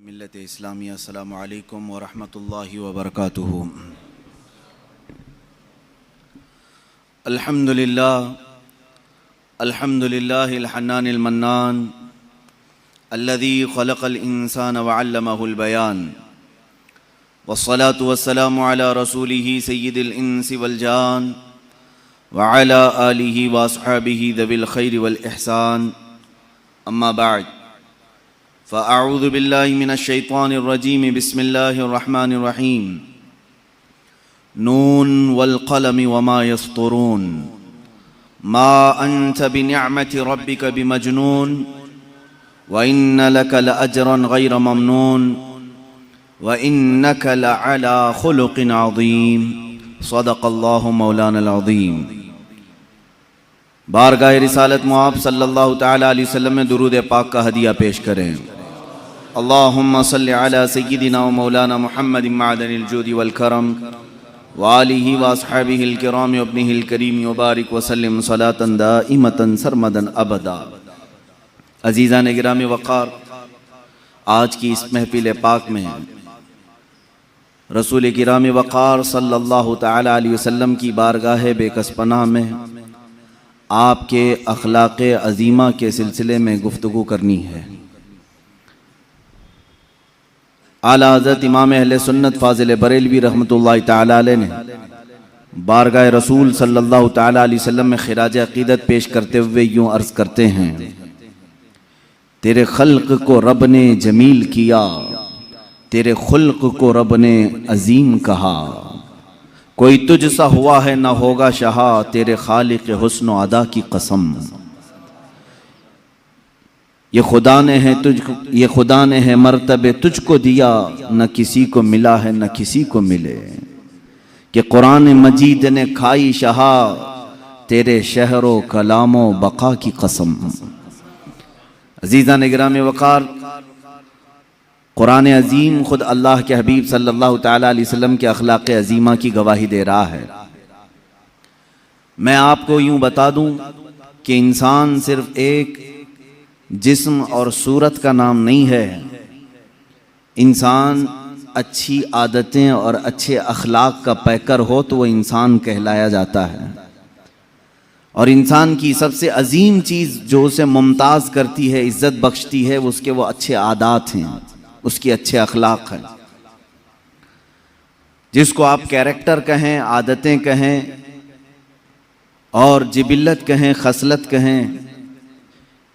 मिल्लत इस्लामिया अस्सलामु अलैकुम व रहमतुल्लाहि व बरकातुहू। अल्हम्दुलिल्लाहिल हन्नानिल मन्नान अल्लज़ी खलक़ल इंसान व अल्लमहुल बयान वस्सलातु वस्सलामु अला रसूलिही सय्यिदिल इंसी वल जान व अला आलिही व अस्हाबिही ज़विल खैरि वल इहसान। अम्मा बाद फ़अऊज़ु बिल्लाहि मिनश शैतानिर रजीम बिस्मिल्लाहिर रहमानिर रहीम। नून वल क़लमि वमा यस्तुरून मा अंत बिनिअमति रब्बिक बिमजनून व इन्न लक लअजरन गैर ममनून व इन्नक लअला खुलुक़िन अज़ीम। सदक़ल्लाहु मौलानल अज़ीम। बारगाह रिसालत मुआब सल्लल्लाहु तआला अलैहि वसल्लम में दुरूद पाक का हदिया पेश करें। अल्लाहुम्मा सल्लि अला सय्यिदिना व मौलाना मुहम्मदिन मअदनिल जूदि वल करम व आलिहि व अस्हाबिहिल किराम व इब्निहिल करीम व बारिक व सल्लिम सलातन दाइमतन सरमदन अबदा। अज़ीज़ान गिरामी वक़ार, आज की इस महफिल पाक में रसूल गिरामी वक़ार सल्लल्लाहु तआला अलैहि वसल्लम की बारगाह बेकस पनाह में आपके अखलाक़ अज़ीमा के सिलसिले में गुफ्तगू करनी है। आला हज़रत इमाम अहले सुन्नत फ़ाज़िल बरेलवी रहमतुल्लाहि तआला अलैह ने बारगाह रसूल सल्लल्लाहु तआला अलैहि वसल्लम में खिराज अक़ीदत पेश करते हुए यूँ अर्ज़ करते हैं, तेरे खल्क़ को रब ने जमील किया, तेरे खुल्क़ को रब ने अज़ीम कहा, कोई तुझसा हुआ है न होगा शहा, तेरे खालिक़ हुस्न व अदा की कसम। ये खुदा ने है मर्तबे तुझको दिया, न किसी को मिला है न किसी को मिले, कि कुरान मजीद ने खाई शहा, तेरे शहरो कलामो बका की कसम। अज़ीज़ान गिरामी वक़ार, कुरान अज़ीम खुद अल्लाह के हबीब सल्लल्लाहु तआला अलैहि वसल्लम के अखलाक़ अज़ीमा की गवाही दे रहा है। मैं आपको यूँ बता दूँ कि इंसान सिर्फ एक जिस्म और सूरत का नाम नहीं है। इंसान अच्छी आदतें और अच्छे अखलाक का पैकर हो तो वो इंसान कहलाया जाता है। और इंसान की सबसे अजीम चीज़ जो उसे मुमताज़ करती है, इज़्ज़त बख्शती है, उसके वो अच्छे आदात हैं, उसके अच्छे अखलाक हैं। जिसको आप कैरेक्टर कहें, आदतें कहें और जिबिल्लत कहें, खसलत कहें,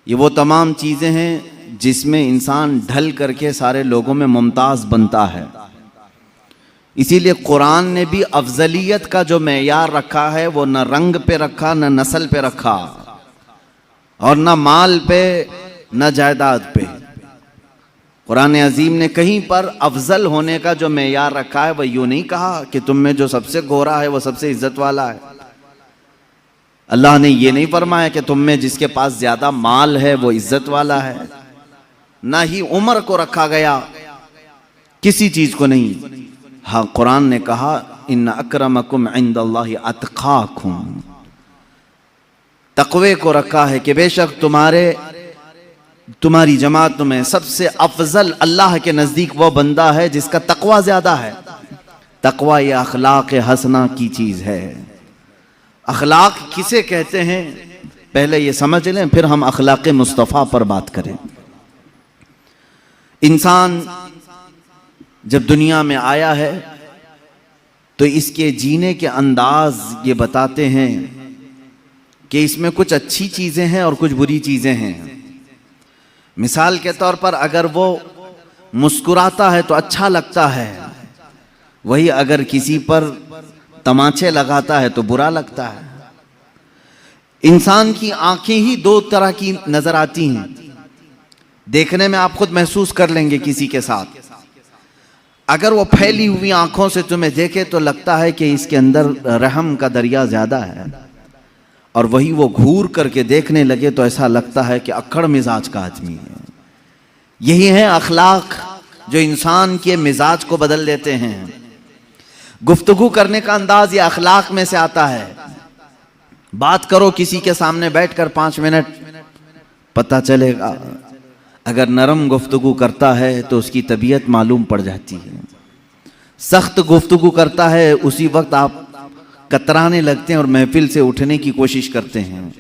ये वो तमाम चीज़ें हैं जिसमें इंसान ढल करके सारे लोगों में मुमताज़ बनता है। इसीलिए कुरान ने भी अफजलियत का जो मेयार रखा है वो न रंग पे रखा, न नस्ल पे रखा, और न माल पे, न जायदाद पे। कुरान अजीम ने कहीं पर अफजल होने का जो मेयार रखा है वह यूँ नहीं कहा कि तुम में जो सबसे गोरा है वो सबसे इज्जत वाला है। अल्लाह ने ये नहीं फरमाया कि तुम में जिसके पास ज्यादा माल है वो इज्जत वाला है। ना ही उम्र को रखा गया, किसी चीज को नहीं। हाँ, कुरान ने कहा इन्न अक्रमकुम इंदल्लाहि अत्काकुम, तकवे को रखा है कि बेशक तुम्हारी जमात में सबसे अफजल अल्लाह के नजदीक वो बंदा है जिसका तकवा ज्यादा है। तकवा ये अखलाक हसना की चीज है। अखलाक किसे कहते हैं पहले ये समझ लें, फिर हम अखलाक मुस्तफ़ा पर बात करें। इंसान जब दुनिया में आया है तो इसके जीने के अंदाज ये बताते हैं कि इसमें कुछ अच्छी चीज़ें हैं और कुछ बुरी चीज़ें हैं। मिसाल के तौर पर अगर वो मुस्कुराता है तो अच्छा लगता है, वही अगर किसी पर तमाचे लगाता है तो बुरा लगता है। इंसान की आंखें ही दो तरह की नजर आती हैं। देखने में आप खुद महसूस कर लेंगे किसी के साथ, अगर वो फैली हुई आंखों से तुम्हें देखे तो लगता है कि इसके अंदर रहम का दरिया ज्यादा है, और वही वो घूर करके देखने लगे तो ऐसा लगता है कि अक्खड़ मिजाज का आदमी है। यही है अखलाक जो इंसान के मिजाज को बदल देते हैं। गुफ्तगू करने का अंदाज ये अखलाक में से आता है। बात करो किसी के सामने बैठकर 5 मिनट, पता चलेगा अगर नरम गुफ्तगू करता है तो उसकी तबीयत मालूम पड़ जाती है। सख्त गुफ्तगू करता है उसी वक्त आप कतराने लगते हैं और महफिल से उठने की कोशिश करते हैं।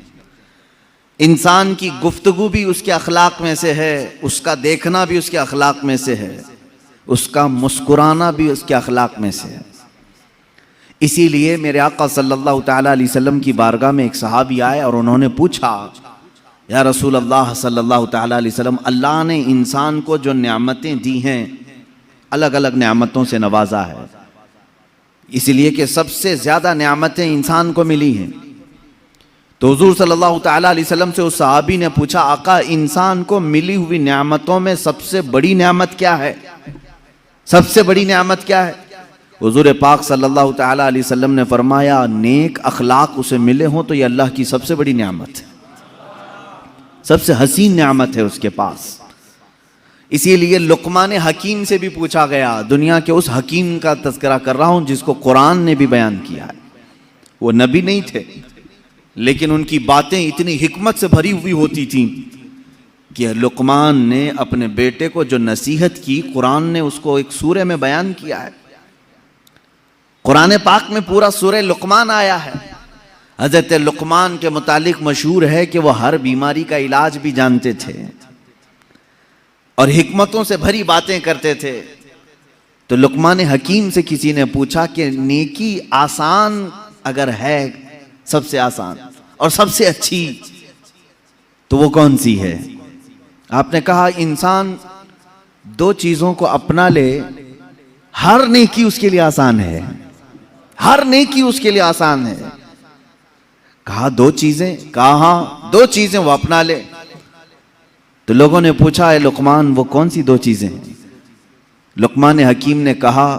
इंसान की गुफ्तगू भी उसके अखलाक में से है, उसका देखना भी उसके अखलाक में से है, उसका मुस्कुराना भी उसके अखलाक में से है। इसीलिए मेरे आका सल्लल्लाहु तआला अलैहि वसल्लम की बारगाह में एक सहाबी आए और उन्होंने पूछा, या रसूल अल्लाह सल्लल्लाहु तआला अलैहि वसल्लम, अल्लाह ने इंसान को जो नेमतें दी हैं, अलग अलग नेमतों से नवाजा है, इसलिए कि सबसे ज़्यादा नेमतें इंसान को मिली हैं। तो हुजूर सल्लल्लाहु तआला अलैहि वसल्लम से उस सहाबी ने पूछा, आका इंसान को मिली हुई नेमतों में सबसे बड़ी नेमत क्या है? सबसे बड़ी नेमत क्या है? हुजूर पाक सल्लल्लाहु तआला अलैहि वसल्लम ने फरमाया, नेक अखलाक उसे मिले हों तो ये अल्लाह की सबसे बड़ी नेमत है, सबसे हसीन नेमत है उसके पास। इसीलिए लुकमान हकीम से भी पूछा गया, दुनिया के उस हकीम का तज़किरा कर रहा हूं जिसको कुरान ने भी बयान किया है। वो नबी नहीं थे, लेकिन उनकी बातें इतनी हिकमत से भरी हुई होती थीं कि लुकमान ने अपने बेटे को जो नसीहत की, कुरान ने उसको एक सूरे में बयान किया है। कुरान पाक में पूरा सूरे लुकमान आया है। हज़रत लुकमान के मुतालिक मशहूर है कि वह हर बीमारी का इलाज भी जानते थे और हिकमतों से भरी बातें करते थे। तो लुकमान हकीम से किसी ने पूछा कि नेकी आसान अगर है, सबसे आसान और सबसे अच्छी, तो वो कौन सी है? आपने कहा, इंसान दो चीजों को अपना ले, हर नेकी उसके लिए आसान है, हर नेकी उसके लिए आसान है। कहा दो चीजें? कहा हाँ, दो चीजें वो अपना ले। तो लोगों ने पूछा, है लुकमान वो कौन सी दो चीजें हैं? लुकमान हकीम ने कहा,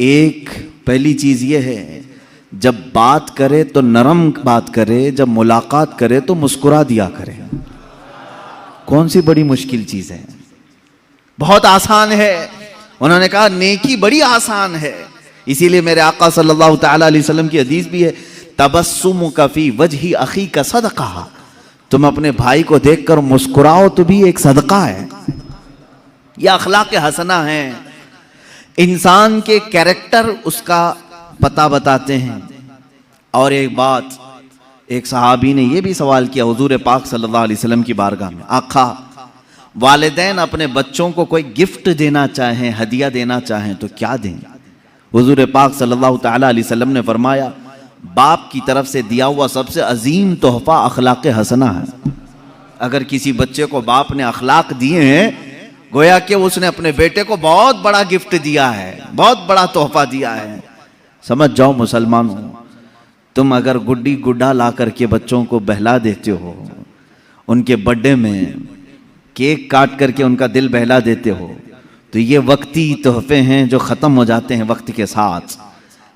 एक पहली चीज ये है, जब बात करे तो नरम बात करे, जब मुलाकात करे तो मुस्कुरा दिया करे। कौन सी बड़ी मुश्किल चीज है? बहुत आसान है। उन्होंने कहा नेकी बड़ी आसान है। इसीलिए मेरे आका सल्लल्लाहु तआला अलैहि वसल्लम की हदीस भी है, तबस्सुमुका फी वजही अखी का सदका, तुम अपने भाई को देखकर मुस्कुराओ तो भी एक सदका है। यह अखलाक हसना है। इंसान के कैरेक्टर उसका पता बताते हैं। और एक बात, एक सहाबी ने यह भी सवाल किया हुजूर पाक सल्लल्लाहु अलैहि वसल्लम की बारगाह में, आका वालिदैन अपने बच्चों को कोई गिफ्ट देना चाहें, हदिया देना चाहें तो क्या दें? हुजूर पाक सल्लल्लाहु तआला अलैहि वसल्लम ने फरमाया, बाप की तरफ से दिया हुआ सबसे अजीम तोहफा अखलाक हसना है। अगर किसी बच्चे को बाप ने अखलाक दिए हैं, गोया कि उसने अपने बेटे को बहुत बड़ा गिफ्ट दिया है, बहुत बड़ा तोहफा दिया है। समझ जाओ मुसलमानों, तुम अगर गुड्डी गुड्डा ला करके बच्चों को बहला देते हो, उनके बर्थडे में केक काट करके उनका दिल बहला देते हो, तो ये वक्ती तोहफे हैं जो ख़त्म हो जाते हैं वक्त के साथ।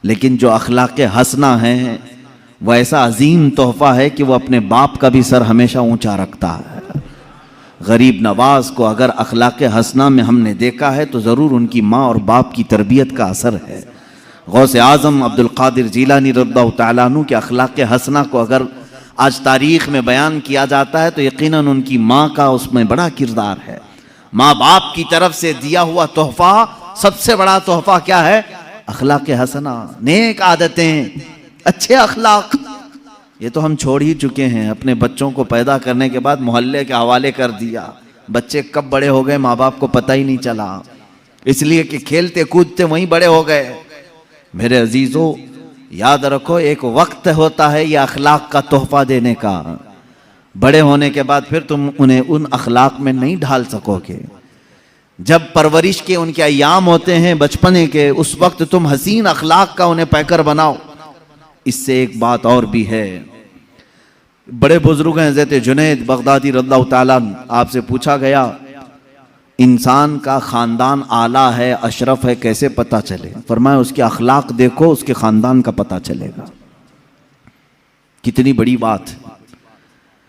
लेकिन जो अखलाक हसना है वह ऐसा अजीम तोहफा है कि वह अपने बाप का भी सर हमेशा ऊंचा रखता है। गरीब नवाज को अगर अखलाक हसना में हमने देखा है तो ज़रूर उनकी माँ और बाप की तरबियत का असर है। गौसे आज़म अब्दुल कादिर जीलानी रज़ियल्लाहु तआला अन्हु के अखलाक हसना को अगर आज तारीख़ में बयान किया जाता है तो यकीनन उनकी माँ का उसमें बड़ा किरदार है। माँ बाप की तरफ से दिया हुआ तोहफा, सबसे बड़ा तोहफा क्या है? अखलाक हसना, नेक आदतें, अच्छे अखलाक। ये तो हम छोड़ ही चुके हैं। अपने बच्चों को पैदा करने के बाद मोहल्ले के हवाले कर दिया। बच्चे कब बड़े हो गए माँ बाप को पता ही नहीं चला, इसलिए कि खेलते कूदते वहीं बड़े हो गए। मेरे अजीजों, याद रखो, एक वक्त होता है ये अखलाक का तोहफा देने का। बड़े होने के बाद फिर तुम उन्हें उन अखलाक में नहीं ढाल सकोगे। जब परवरिश के उनके अय्याम होते हैं बचपने के, उस वक्त तुम हसीन अखलाक का उन्हें पैकर बनाओ। इससे एक बात और भी है, बड़े बुजुर्ग हैं हज़रत जुनैद बगदादी रज़ियल्लाहु ताला, आपसे पूछा गया इंसान का ख़ानदान आला है, अशरफ है, कैसे पता चले? फरमाया उसके अखलाक देखो, उसके ख़ानदान का पता चलेगा। कितनी बड़ी बात है।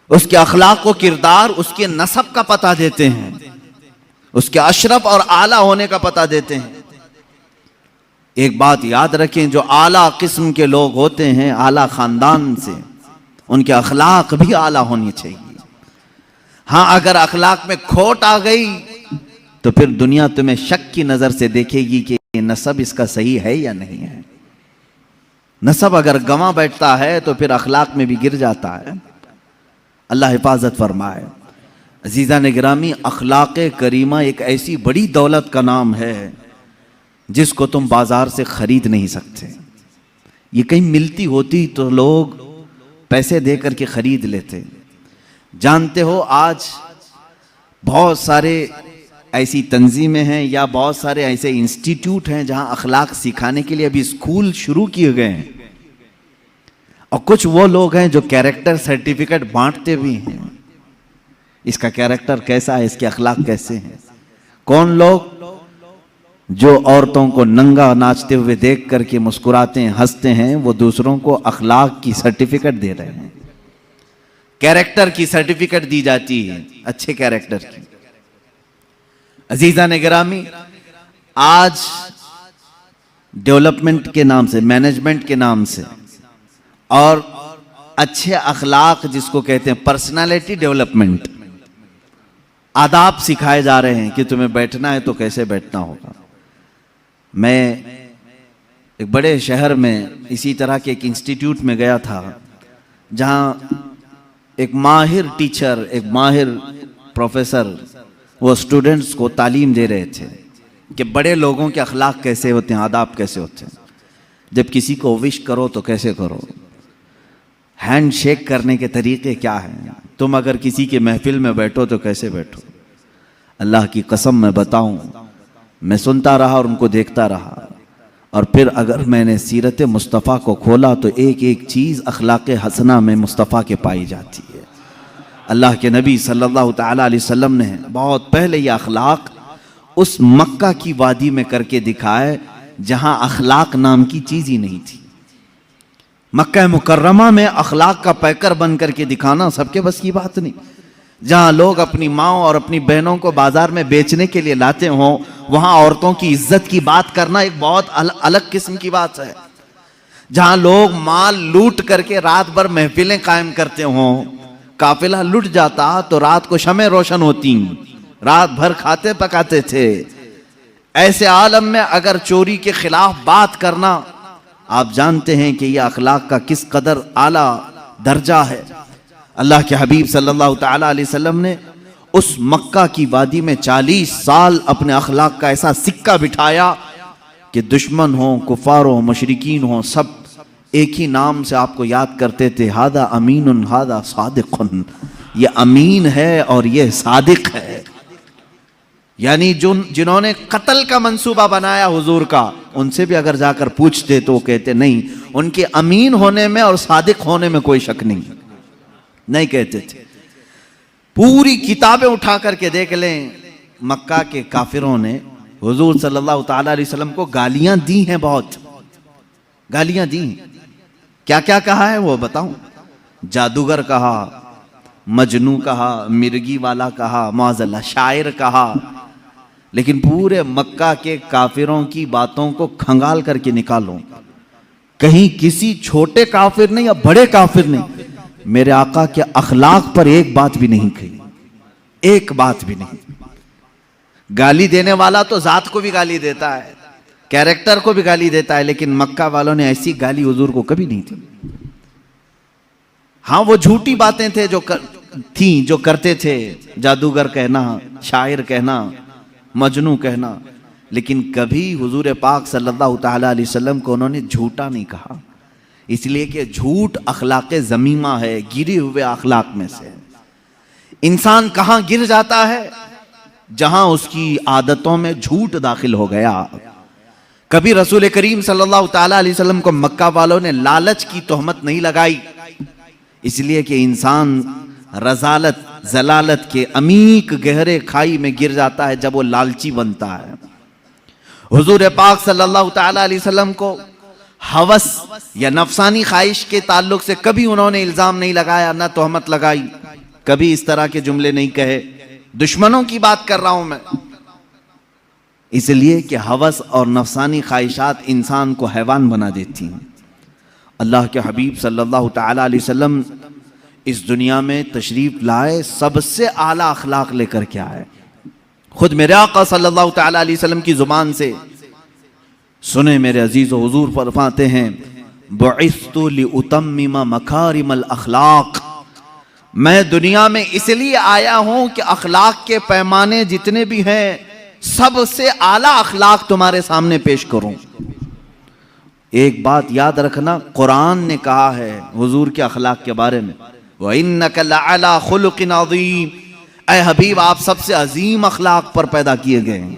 उसके अखलाक को, किरदार, उसके नसब का पता देते हैं, उसके अशरफ और आला होने का पता देते हैं। एक बात याद रखें, जो आला किस्म के लोग होते हैं, आला खानदान से, उनके अखलाक भी आला होने चाहिए। हाँ, अगर अखलाक में खोट आ गई तो फिर दुनिया तुम्हें शक की नजर से देखेगी कि नसब इसका सही है या नहीं है। नसब अगर गंवा बैठता है तो फिर अखलाक में भी गिर जाता है। अल्लाह हिफाजत फरमाए। अजीज़ा ने गिरामी, अखलाक करीमा एक ऐसी बड़ी दौलत का नाम है जिसको तुम बाजार से खरीद नहीं सकते। ये कहीं मिलती होती तो लोग पैसे दे करके खरीद लेते। जानते हो, आज बहुत सारे ऐसी तंजीमें हैं या बहुत सारे ऐसे इंस्टीट्यूट हैं जहां अखलाक सिखाने के लिए अभी स्कूल शुरू किए गए हैं, और कुछ वो लोग हैं जो कैरेक्टर सर्टिफिकेट बांटते भी हैं। इसका कैरेक्टर कैसा है, इसके अखलाक कैसे हैं। कौन लोग जो औरतों को नंगा नाचते हुए देख करके मुस्कुराते हैं, हंसते हैं, वो दूसरों को अखलाक की सर्टिफिकेट दे रहे हैं। कैरेक्टर की सर्टिफिकेट दी जाती है, अच्छे कैरेक्टर की। अजीजा ने गिरामी, आज डेवलपमेंट के नाम से, मैनेजमेंट के नाम से और अच्छे अखलाक जिसको कहते हैं पर्सनालिटी डेवलपमेंट, आदाब सिखाए जा रहे हैं कि तुम्हें बैठना है तो कैसे बैठना होगा। मैं एक बड़े शहर में इसी तरह के एक इंस्टीट्यूट में गया था जहां एक माहिर टीचर, एक माहिर प्रोफेसर वो स्टूडेंट्स को तालीम दे रहे थे कि बड़े लोगों के अखलाक कैसे होते हैं, आदाब कैसे होते हैं। जब किसी को विश करो तो कैसे करो, हैंड शेक करने के तरीके क्या हैं, तुम अगर किसी के महफिल में बैठो तो कैसे बैठो। अल्लाह की कसम मैं बताऊं, मैं सुनता रहा और उनको देखता रहा, और फिर अगर मैंने सीरत मुस्तफ़ा को खोला तो एक एक चीज़ अखलाक हसना में मुस्तफ़ा के पाई जाती है। अल्लाह के नबी सल्लल्लाहु ताला अलैहि वसल्लम ने बहुत पहले ये अखलाक उस मक्का की वादी में करके दिखाए जहां अखलाक नाम की चीज़ ही नहीं थी। मक्का मुकर्रमा में अखलाक का पैकर बन करके दिखाना सबके बस की बात नहीं। जहां लोग अपनी माँ और अपनी बहनों को बाजार में बेचने के लिए लाते हों, वहां औरतों की इज्जत की बात करना एक बहुत अलग किस्म की बात है। जहां लोग माल लूट करके रात भर महफिलें कायम करते हों, काफिला लुट जाता तो रात को शमें रोशन होती, रात भर खाते पकाते थे। ऐसे आलम में अगर चोरी के खिलाफ बात करना, आप जानते हैं कि यह अखलाक का किस कदर आला दर्जा है। अल्लाह के हबीब सल्लल्लाहु ताला अलैहि वसल्लम ने उस मक्का की वादी में 40 साल अपने अखलाक का ऐसा सिक्का बिठाया कि दुश्मन हो, कुफार हो, मुशरिकीन हो, सब एक ही नाम से आपको याद करते थे, हादा अमीनुन हादा सादिकुन, ये अमीन है और ये सादिक है। यानी जिन्होंने कत्ल का मंसूबा बनाया हुजूर का, उनसे भी अगर जाकर पूछते तो वो कहते नहीं, उनके अमीन होने में और सादिक होने में कोई शक नहीं कहते थे। पूरी किताबें उठा करके देख लें, मक्का के काफिरों ने हुजूर सल्लल्लाहु ताला अलैहि वसल्लम को गालियां दी हैं, बहुत गालियां दी। क्या क्या कहा है वो बताऊं? जादूगर कहा, मजनू कहा, मिर्गी वाला कहा, माज़अल्लाह शायर कहा। लेकिन पूरे मक्का के काफिरों की बातों को खंगाल करके निकालो, कहीं किसी छोटे काफिर ने या बड़े काफिर ने मेरे आका के अखलाक पर एक बात भी नहीं कही, एक बात भी नहीं। गाली देने वाला तो जात को भी गाली देता है, कैरेक्टर को भी गाली देता है, लेकिन मक्का वालों ने ऐसी गाली हुजूर को कभी नहीं दी। हाँ, वो झूठी बातें थे जो करते थे, जादूगर कहना, शायर कहना, मजनू कहना, लेकिन कभी हुजूर पाक सल्लल्लाहु ताला अलैहि वसल्लम को उन्होंने झूठा नहीं कहा। इसलिए कि झूठ अखलाक ज़मीमा है, गिरे हुए अखलाक में से। इंसान कहाँ गिर जाता है? जहां उसकी आदतों में झूठ दाखिल हो गया। कभी रसूल करीम सल्लल्लाहु ताला अलैहि वसल्लम को मक्का वालों ने लालच की तोहमत नहीं लगाई, इसलिए कि इंसान रजालत जलालत के अमीक गहरे खाई में गिर जाता है जब वो लालची बनता है। हुजूर पाक सल्लल्लाहु ताला अलैहि वसल्लम को हवस या नफसानी ख्वाहिश के ताल्लुक से कभी उन्होंने इल्जाम नहीं लगाया, ना तोहमत लगाई, कभी इस तरह के जुमले नहीं कहे। दुश्मनों की बात कर रहा हूं मैं, इसलिए कि हवस और नफसानी ख्वाहिशात इंसान को हैवान बना देती हैं। अल्लाह के हबीब सल्लल्लाहु ताला अलैहि वसल्लम इस दुनिया में तशरीफ लाए, सबसे आला अखलाक लेकर के आए। खुद मेरे आका सल्लल्लाहु तआला अलैहि वसल्लम की जुबान से सुने मेरे अजीज हुजूर फरमाते हैं, बुइस्तु लिउतम्मिमा मकारिमल अखलाक, मैं दुनिया में इसलिए आया हूं कि अखलाक के पैमाने जितने भी हैं सबसे आला अखलाक तुम्हारे सामने पेश करूं। एक बात याद रखना, कुरान ने कहा है हुजूर के अखलाक के बारे में, व इन्नका लअला खुलुकिन अज़ीम, ऐ हबीब आप सबसे अजीम अखलाक पर पैदा किए गए हैं।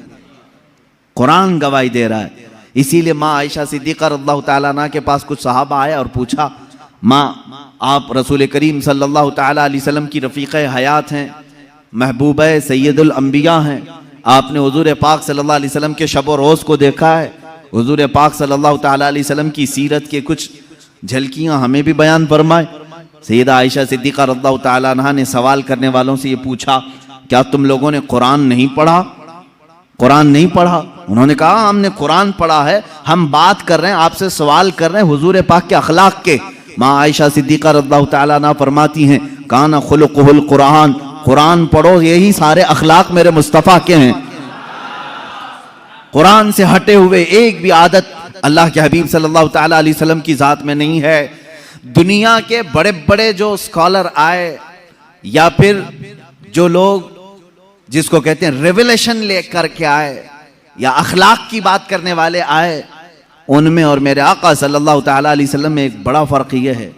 कुरान गवाही दे रहा है। इसीलिए माँ आयशा सिद्दीक़ा रज़ियल्लाहु ताला अन्हा के पास कुछ सहाबा आया और पूछा, माँ आप रसूल करीम सल्लल्लाहु ताला अलैहि वसल्लम की रफ़ीक़ हयात हैं, महबूब सैयदुल अंबिया हैं, आपने हुजूर पाक सल्लल्लाहु अलैहि वसल्लम के शब व रोज़ को देखा है, हुजूर पाक सल्लल्लाहु ताला अलैहि वसल्लम की सीरत के कुछ झलकियाँ हमें भी बयान फरमाए। सैयदा आयशा सिद्दीक़ा रज़ियल्लाहु ताला अन्हा ने सवाल करने वालों से ये पूछा, क्या तुम लोगों ने कुरान नहीं पढ़ा? कुरान नहीं पढ़ा? उन्होंने कहा हमने कुरान पढ़ा है, हम बात कर रहे हैं, आपसे सवाल कर रहे हैं हुजूर पाक के अखलाक के। माँ आयशा सिद्दीक़ा रज़ियल्लाहु ताला अन्हा फरमाती हैं, काना खुलुकुहुल कुरान, कुरान पढ़ो, यही सारे अखलाक मेरे मुस्तफ़ा के हैं। कुरान से हटे हुए एक भी आदत अल्लाह के हबीब सल्लल्लाहु ताला अलैहि वसल्लम की जात में नहीं है। दुनिया के बड़े बड़े जो स्कॉलर आए या फिर जो लोग जिसको कहते हैं रेवलेशन लेकर के आए या अखलाक की बात करने वाले आए, उनमें और मेरे आका सल्लल्लाहु ताला अलैहि वसल्लम में एक बड़ा फ़र्क ये है,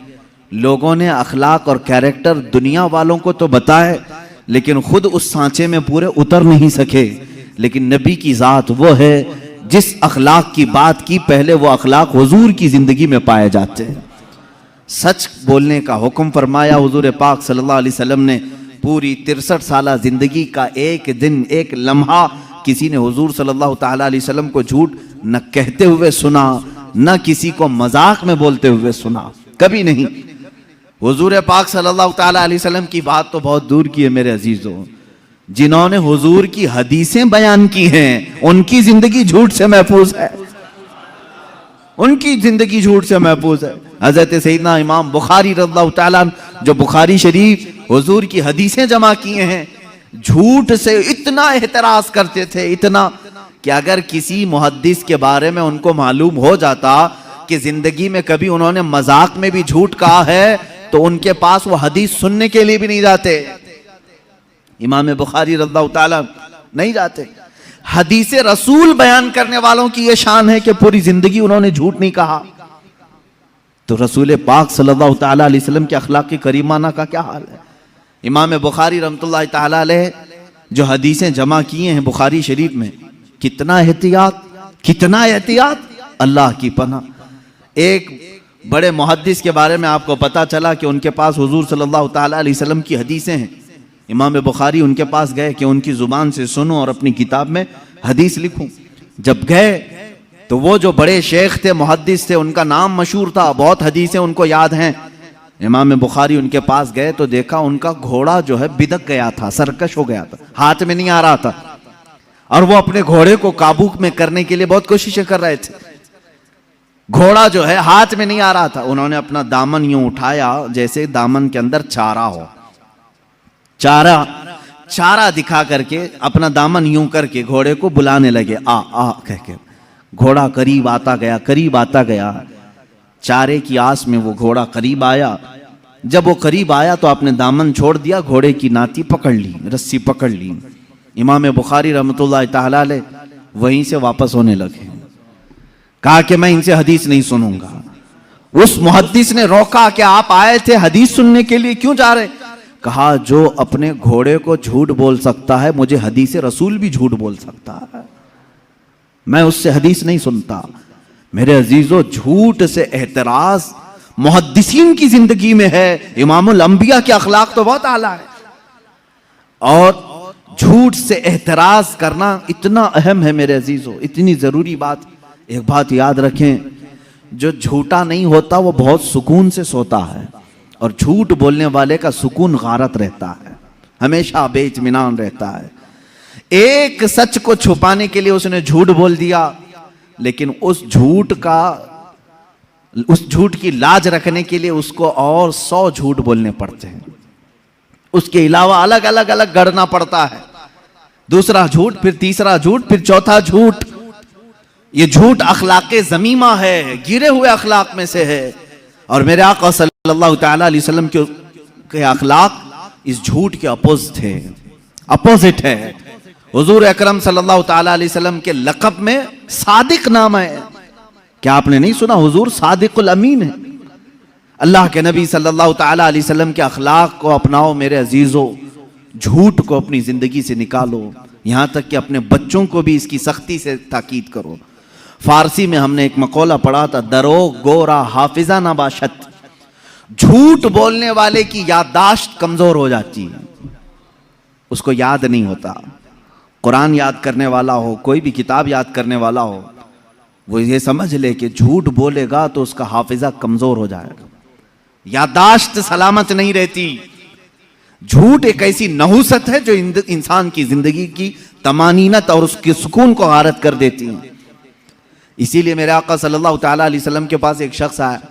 लोगों ने अखलाक और कैरेक्टर दुनिया वालों को तो बताए लेकिन खुद उस सांचे में पूरे उतर नहीं सके। लेकिन नबी की ज़ात वो है जिस अखलाक की बात की, पहले वो अखलाक हुजूर की ज़िंदगी में पाए जाते हैं। सच बोलने का हुक्म फरमाया हुजूर पाक सल्लल्लाहु अलैहि वसल्लम ने। पूरी 63 साला ज़िंदगी का एक दिन एक लम्हा किसी ने हुजूर सल्लल्लाहु ताला अलैहि वसल्लम को झूठ न कहते हुए सुना, न किसी को मजाक में बोलते हुए सुना, कभी नहीं। हुजूर पाक सल्लल्लाहु ताला अलैहि वसल्लम की बात तो बहुत दूर की है मेरे अजीजों, जिन्होंने हुजूर की हदीसें बयान की हैं उनकी जिंदगी झूठ से महफूज है, उनकी जिंदगी झूठ से महफूज है। हजरत सैयदना इमाम बुखारी रज़ियल्लाहु ताला जो बुखारी शरीफ हुजूर की हदीसें जमा किए हैं, झूठ से इतना एहतराज करते थे, इतना कि अगर किसी मुहद्दिस के बारे में उनको मालूम हो जाता कि जिंदगी में कभी उन्होंने मजाक में भी झूठ कहा है तो उनके पास वो हदीस सुनने के लिए भी नहीं जाते। इमाम बुखारी रज़ियल्लाहु ताला नहीं जाते। हदीसे रसूल बयान करने वालों की ये शान है कि पूरी जिंदगी उन्होंने झूठ नहीं कहा। तो रसूल पाक सल्लल्लाहु ताला अलैहि वसल्लम के अखलाक की करीमाना का क्या हाल है। इमाम बुखारी रहमतुल्लाहि ताला अलैह जो हदीसें जमा किए हैं बुखारी शरीफ में, कितना एहतियात, कितना एहतियात, अल्लाह की पनाह। एक बड़े मुहद्दिस के बारे में आपको पता चला कि उनके पास हुजूर सल्लल्लाहु ताला अलैहि वसल्लम की हदीसें हैं। इमाम बुखारी उनके पास गए कि उनकी जुबान से सुनो और अपनी किताब में हदीस लिखूं। जब गए तो वो जो बड़े शेख थे, मुहद्दिस थे, उनका नाम मशहूर था, बहुत हदीसें उनको याद हैं। इमाम बुखारी उनके पास गए तो देखा उनका घोड़ा जो है बिदक गया था, सरकश हो गया था, हाथ में नहीं आ रहा था, और वो अपने घोड़े को काबू में करने के लिए बहुत कोशिशें कर रहे थे। घोड़ा जो है हाथ में नहीं आ रहा था। उन्होंने अपना दामन यूं उठाया जैसे दामन के अंदर चारा हो, चारा दिखा करके अपना दामन यूं करके घोड़े को बुलाने लगे, आ आ कह के। घोड़ा करीब आता गया, करीब आता गया। चारे की आस में वो घोड़ा करीब आया। जब वो करीब आया तो आपने दामन छोड़ दिया, घोड़े की नाती पकड़ ली, रस्सी पकड़ ली। इमाम बुखारी रहमतुल्लाहि ताला अलैह वहीं से वापस होने लगे। कहा कि मैं इनसे हदीस नहीं सुनूंगा। उस मुहद्दिस ने रोका कि आप आए थे हदीस सुनने के लिए, क्यों जा रहे? कहा जो अपने घोड़े को झूठ बोल सकता है, मुझे हदीस रसूल भी झूठ बोल सकता है, मैं उससे हदीस नहीं सुनता। मेरे अजीजों, झूठ से एहतराज मुहद्दिसीन की जिंदगी में है। इमामुल अंबिया के अखलाक तो बहुत आला है, और झूठ से एहतराज करना इतना अहम है मेरे अजीजों, इतनी जरूरी बात। एक बात याद रखें, जो झूठा नहीं होता वो बहुत सुकून से सोता है, और झूठ बोलने वाले का सुकून गारत रहता है, हमेशा बेइत्मीनान रहता है। एक सच को छुपाने के लिए उसने झूठ बोल दिया, लेकिन उस झूठ का उस झूठ की लाज रखने के लिए उसको और 100 झूठ बोलने पड़ते हैं, उसके अलावा अलग अलग अलग गढ़ना पड़ता है। दूसरा झूठ, फिर तीसरा झूठ, फिर चौथा झूठ। ये झूठ अखलाके ज़मीमा है, गिरे हुए अखलाक में से है। और मेरे आका सल्लल्लाहु ताला अलैहि वसल्लम के अखलाक इस झूठ के अपोजिट है। हुजूर अकरम सल्लल्लाहु ताला अलैहि वसल्लम के लक़ब में सादिक नाम है। क्या आपने नहीं सुना, हुजूर सादिकुल अमीन है। अल्लाह के नबी सल्लल्लाहु ताला अलैहि वसल्लम के अखलाक को अपनाओ मेरे अजीजों, झूठ को अपनी जिंदगी से निकालो। यहां तक कि अपने बच्चों को भी इसकी सख्ती से ताकीद करो। फारसी में हमने एक मकौला पढ़ा था, दरो गोरा हाफिजा ना बाशत। झूठ बोलने वाले की याददाश्त कमजोर हो जाती है, उसको याद नहीं होता। कुरान याद करने वाला हो, कोई भी किताब याद करने वाला हो, वो ये समझ ले कि झूठ बोलेगा तो उसका हाफिजा कमजोर हो जाएगा, याददाश्त सलामत नहीं रहती। झूठ एक ऐसी नहुसत है जो इंसान की जिंदगी की तमानीनत और उसके सुकून को गारत कर देती है। इसीलिए मेरे आका सल्लल्लाहु ताला अलैहि वसल्लम के पास एक शख्स आया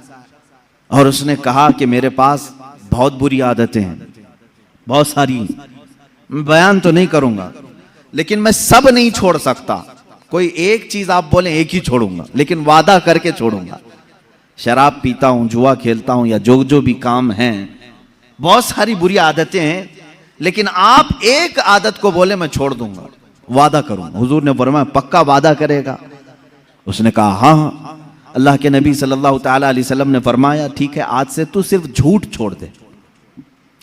और उसने कहा कि मेरे पास बहुत बुरी आदतें हैं, बहुत सारी, मैं बयान तो नहीं करूंगा, लेकिन मैं सब नहीं छोड़ सकता। कोई एक चीज आप बोले एक ही छोड़ूंगा, लेकिन वादा करके छोड़ूंगा। शराब पीता हूं, जुआ खेलता हूं, या जो भी काम हैं, बहुत सारी बुरी आदतें हैं, लेकिन आप एक आदत को बोले मैं छोड़ दूंगा, वादा करूंगा। हुजूर ने फरमाया पक्का वादा करेगा? उसने कहा हाँ। अल्लाह के नबी सल्लल्लाहु ताला अलैहि वसल्लम ने फरमाया ठीक है, आज से तू सिर्फ झूठ छोड़ दे,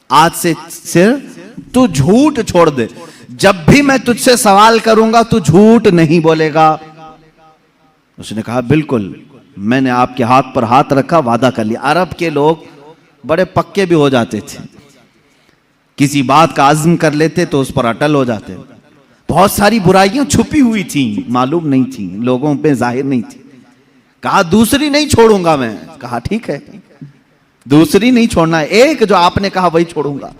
आज से सिर्फ तू झूठ छोड़ दे। जब भी मैं तुझसे सवाल करूंगा तू झूठ नहीं बोलेगा। उसने कहा बिल्कुल। मैंने आपके हाथ पर हाथ रखा, वादा कर लिया। अरब के लोग बड़े पक्के भी हो जाते थे, किसी बात का आज़म कर लेते तो उस पर अटल हो जाते। बहुत सारी बुराइयां छुपी हुई थी, मालूम नहीं थी, लोगों पे जाहिर नहीं थी। कहा दूसरी नहीं छोड़ूंगा मैं। कहा ठीक है, दूसरी नहीं छोड़ना है, एक जो आपने कहा वही छोड़ूंगा।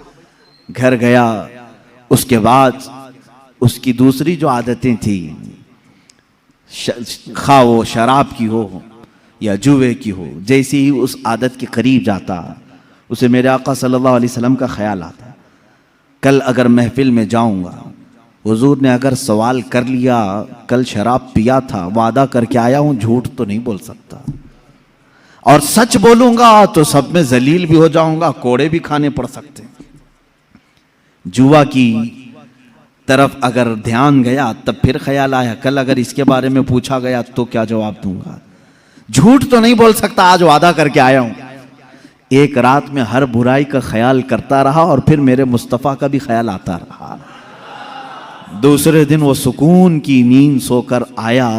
घर गया, उसके बाद उसकी दूसरी जो आदतें थी, खा वो शराब की हो या जुए की हो, जैसे ही उस आदत के करीब जाता उसे मेरे आका सल्लल्लाहु अलैहि वसल्लम का ख्याल आता, कल अगर महफिल में जाऊंगा, हुजूर ने अगर सवाल कर लिया कल शराब पिया था, वादा करके आया हूं, झूठ तो नहीं बोल सकता, और सच बोलूंगा तो सब में जलील भी हो जाऊंगा, कोड़े भी खाने पड़ सकते। जुआ की तरफ अगर ध्यान गया तब फिर ख्याल आया कल अगर इसके बारे में पूछा गया तो क्या जवाब दूंगा। झूठ तो नहीं बोल सकता, आज वादा करके आया हूं। एक रात में हर बुराई का ख्याल करता रहा और फिर मेरे मुस्तफ़ा का भी ख्याल आता रहा। दूसरे दिन वो सुकून की नींद सोकर आया,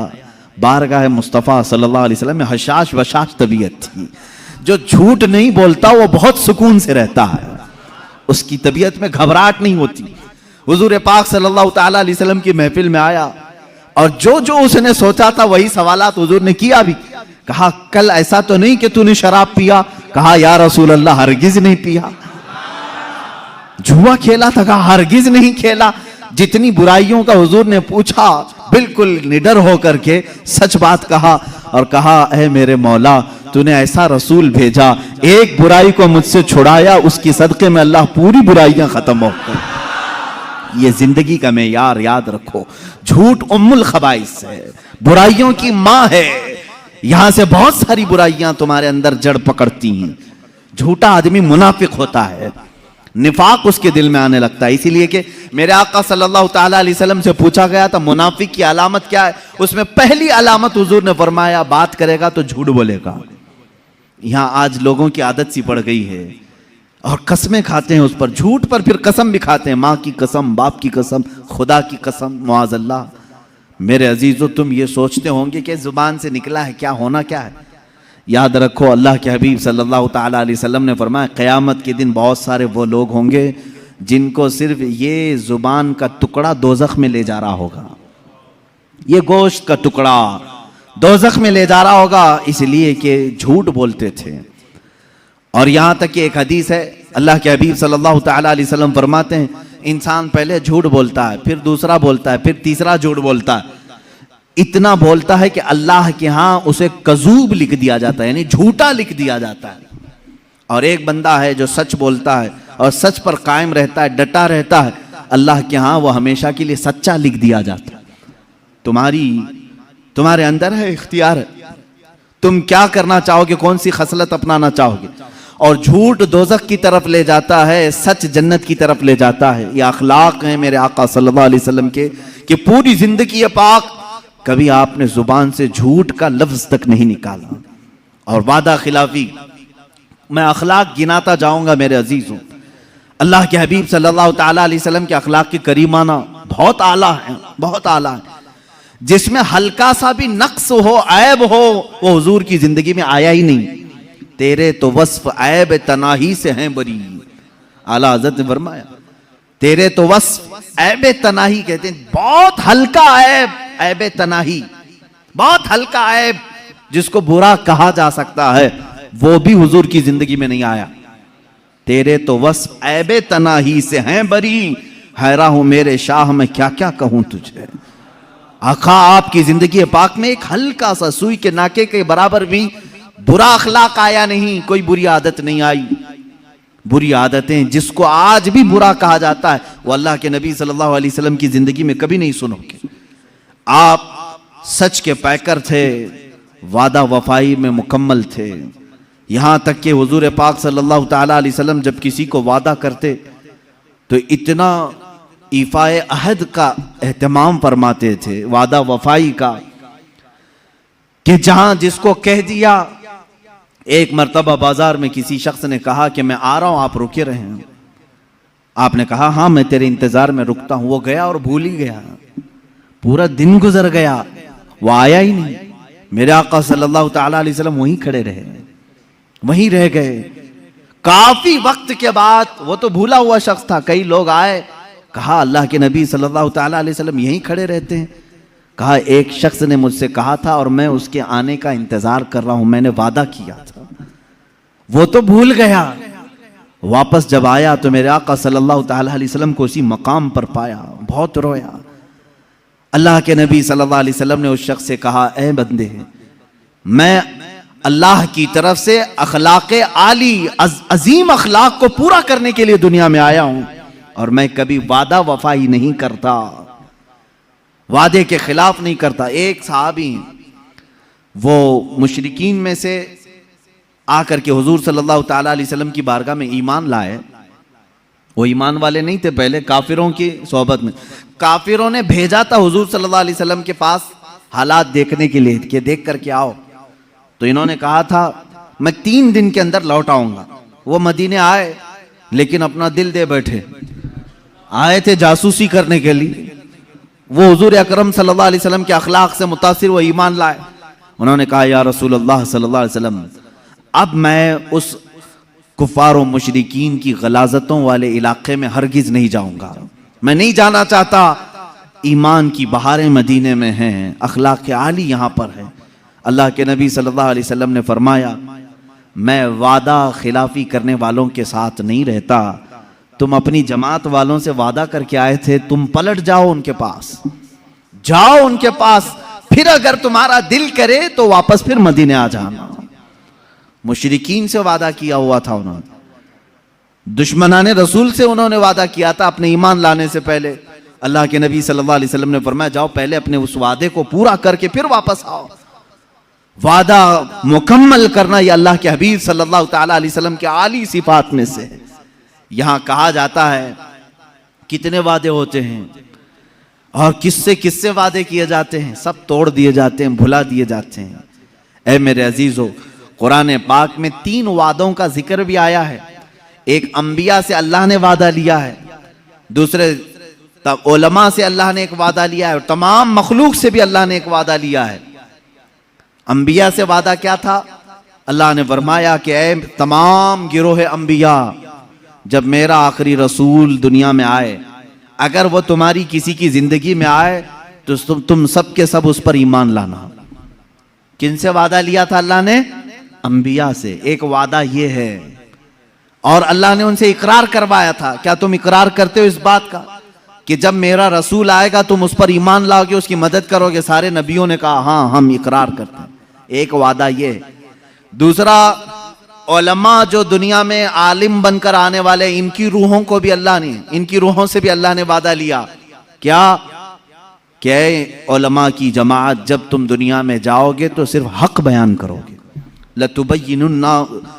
बारगाह मुस्तफ़ा सल्लल्लाहु अलैहि वसल्लम में हशाश वशाश तबीयत थी। जो झूठ नहीं बोलता वो बहुत सुकून से रहता है, उसकी तबीयत में घबराहट नहीं होती। हुजूर पाक सल्लल्लाहु ताला अलैहि वसल्लम की महफिल में आया और जो जो उसने सोचा था वही सवालात हुजूर ने किया भी। कहा कल ऐसा तो नहीं कि तूने शराब पिया? कहा या रसूल अल्लाह हरगिज नहीं पिया। जुआ खेला था? कहा हरगिज नहीं खेला। जितनी बुराइयों का हुजूर ने पूछा बिल्कुल निडर होकर के सच बात कहा और कहा ऐ मेरे मौला, तूने ऐसा रसूल भेजा, एक बुराई को मुझसे छुड़ाया, उसकी सदके में अल्लाह पूरी बुराइयां खत्म हो गई। ये जिंदगी का मेयार याद रखो। झूठ उम्मुल खबाइस है, बुराइयों की मां है। यहां से बहुत सारी बुराइयां तुम्हारे अंदर जड़ पकड़ती हैं। झूठा आदमी मुनाफिक होता है, निफाक उसके दिल में आने लगता है। इसीलिए कि मेरे आका सल्लल्लाहु ताला अलैहि वसल्लम से पूछा गया था मुनाफिक की अलामत क्या है, उसमें पहली अलामत हुजूर ने फरमाया बात करेगा तो झूठ बोलेगा। यहां आज लोगों की आदत सी पड़ गई है और कसमें खाते हैं उस पर, झूठ पर फिर कसम भी खाते हैं, माँ की कसम, बाप की कसम, खुदा की कसम, मुआज़ल्लाह। मेरे अजीजों, तुम ये सोचते होंगे कि जुबान से निकला है क्या, होना क्या है। याद रखो अल्लाह के हबीब सल्लल्लाहु ताला अलैहि वसल्लम ने फरमाया क़यामत के दिन बहुत सारे वो लोग होंगे जिनको सिर्फ ये जुबान का टुकड़ा दोज़ख में ले जा रहा होगा, ये गोश्त का टुकड़ा दोज़ख में ले जा रहा होगा, इसलिए कि झूठ बोलते थे। और यहां तक कि एक हदीस है, अल्लाह के हबीब सल्लल्लाहु ताला अलैहि वसल्लम फरमाते हैं इंसान पहले झूठ बोलता है, फिर दूसरा बोलता है, फिर तीसरा झूठ बोलता है। इतना बोलता है कि अल्लाह के यहां उसे कजूब लिख दिया जाता है, यानी झूठा लिख दिया जाता है। और एक बंदा है जो सच बोलता है और सच पर कायम रहता है, डटा रहता है, अल्लाह के यहां वो हमेशा के लिए सच्चा लिख दिया जाता है। तुम्हारे अंदर है, इख्तियार है, तुम क्या करना चाहोगे, कौन सी खसलत अपनाना चाहोगे। और झूठ दोज़ख की तरफ ले जाता है, सच जन्नत की तरफ ले जाता है। ये अखलाक हैं मेरे आका सल्लल्लाहु अलैहि वसल्लम के, कि पूरी जिंदगी पाक कभी आपने जुबान से झूठ का लफ्ज तक नहीं निकाला। और वादा खिलाफी, मैं अखलाक गिनाता जाऊंगा मेरे अजीजों। अल्लाह के हबीब सल्लल्लाहु ताला अलैहि वसल्लम के अखलाक की करीमाना बहुत आला है, बहुत आला है। जिसमें हल्का सा भी नक्स हो, ऐब हो, वो हुजूर की जिंदगी में आया ही नहीं। तेरे तो वस्फ ऐब तनाही से हैं बरी, आला हज़रत ने फरमाया, तेरे तो वस्फ ऐब तनाही, कहते हैं बहुत हल्का ऐब, ऐब तनाही, बहुत हल्का ऐब जिसको बुरा कहा जा सकता है, वो भी हुजूर की जिंदगी में नहीं आया। तेरे तो वस्फ ऐब तनाही से हैं बरी, हैरा हूं मेरे शाह मैं क्या क्या कहूं तुझे। आका आपकी जिंदगी पाक में एक हल्का सा सुई के नाके के बराबर भी बुरा अखलाक आया नहीं, कोई बुरी आदत नहीं आई। बुरी आदतें जिसको आज भी बुरा कहा जाता है, वो अल्लाह के नबी सल्लल्लाहु अलैहि वसल्लम की जिंदगी में कभी नहीं सुनोगे। आप सच के पैकर थे, वादा वफाई में मुकम्मल थे। यहां तक कि हुजूर पाक सल्लल्लाहु ताला अलैहि वसल्लम जब किसी को वादा करते तो इतना ईफाए अहद का एहतमाम फरमाते थे, वादा वफाई का, कि जहां जिसको कह दिया। एक मर्तबा बाजार में किसी शख्स ने कहा कि मैं आ रहा हूं, आप रुके रहे हैं। आपने कहा हाँ मैं तेरे इंतजार में रुकता हूं। वो गया और भूल ही गया, पूरा दिन गुजर गया, वो आया ही नहीं। मेरे आका सल्लल्लाहु ताला अलैहि वसल्लम वहीं खड़े रहे, वहीं रह गए। काफी वक्त के बाद, वो तो भूला हुआ शख्स था, कई लोग आए, कहा अल्लाह के नबी सल्लल्लाहु ताला अलैहि वसल्लम यहीं खड़े रहते हैं। कहा एक शख्स ने मुझसे कहा था और मैं उसके आने का इंतजार कर रहा हूं, मैंने वादा किया था। वो तो भूल गया। वापस जब आया तो मेरे आका सल्लल्लाहु ताला अलैहि वसल्लम को उसी मकाम पर पाया, बहुत रोया। अल्लाह के नबी सल्लल्लाहु अलैहि वसल्लम ने उस शख्स से कहा, ए बंदे, मैं अल्लाह की तरफ से अखलाक आली, अजीम अखलाक को पूरा करने के लिए दुनिया में आया हूं, और मैं कभी वादा वफाई नहीं करता, वादे के खिलाफ नहीं करता। एक सहाबी वो मुशरिकीन में से आकर के हुजूर सल्लल्लाहु ताला अलैहि वसल्लम की बारगाह में ईमान लाए। वो ईमान वाले नहीं थे, पहले काफिरों की सोहबत में। काफिरों ने भेजा था हुजूर सल्लल्लाहु अलैहि वसल्लम के पास हालात देखने के लिए, कि देख करके आओ। तो इन्होंने कहा था मैं 3 दिन के अंदर लौट आऊंगा। वो मदीने आए, लेकिन अपना दिल दे बैठे। आए थे जासूसी करने के लिए, वो हुजूर अकरम सल्लल्लाहु अलैहि वसल्लम के अखलाक से मुतासिर वो ईमान लाए। उन्होंने कहा या रसूल अल्लाह सल्लल्लाहु अलैहि वसल्लम, अब मैं उस कुफार और मुशरिकीन की गलाजतों वाले इलाके में हरगिज नहीं जाऊंगा, मैं नहीं जाना चाहता। ईमान की बहारें मदीने में हैं, अखलाक आली यहाँ पर है। अल्लाह के नबी सल्लल्लाहु अलैहि वसल्लम ने फरमाया, मैं वादा खिलाफी करने वालों के साथ नहीं रहता। तुम अपनी जमात वालों से वादा करके आए थे, तुम पलट जाओ उनके पास, जाओ उनके पास, फिर अगर तुम्हारा दिल करे तो वापस फिर मदीने आ जाना। मुशरिकीन से वादा किया हुआ था उन्होंने, दुश्मनाने रसूल से उन्होंने वादा किया था अपने ईमान लाने से पहले। अल्लाह के नबी सल्लल्लाहु अलैहि वसल्लम ने फरमाया, जाओ पहले अपने उस वादे को पूरा करके फिर वापस आओ। वादा मुकम्मल करना यह अल्लाह के हबीब सल्लल्लाहु ताला अलैहि वसल्लम के आली सिफात में से। यहां कहा जाता है कितने वादे होते हैं और किससे किससे वादे किए जाते हैं, सब तोड़ दिए जाते हैं, भुला दिए जाते हैं। ऐ मेरे अजीजों, कुरान पाक में 3 वादों का जिक्र भी आया है। एक अंबिया से अल्लाह ने वादा लिया है, दूसरे उलमा से अल्लाह ने एक वादा लिया है, और तमाम मखलूक से भी अल्लाह ने एक वादा लिया है। अंबिया से वादा क्या था? अल्लाह ने फरमाया कि ऐ तमाम गिरोह अंबिया, जब मेरा आखिरी रसूल दुनिया में आए, अगर वो तुम्हारी किसी की जिंदगी में आए तो तुम सब के सब उस पर ईमान लाना। किन से वादा लिया था अल्लाह ने? अंबिया से। एक वादा ये है, और अल्लाह ने उनसे इकरार करवाया था, क्या तुम इकरार करते हो इस बात का? कि जब मेरा रसूल आएगा तुम उस पर ईमान लाओगे, उसकी मदद करोगे? सारे नबियों ने कहा हाँ हम इकरार करते हैं। एक वादा ये। दूसरा, उलमा जो दुनिया में आलिम बनकर आने वाले, इनकी रूहों को भी अल्लाह ने, इनकी रूहों से भी अल्लाह ने वादा लिया। क्या? उलमा की जमात जब तुम दुनिया में जाओगे तो सिर्फ हक बयान करोगे।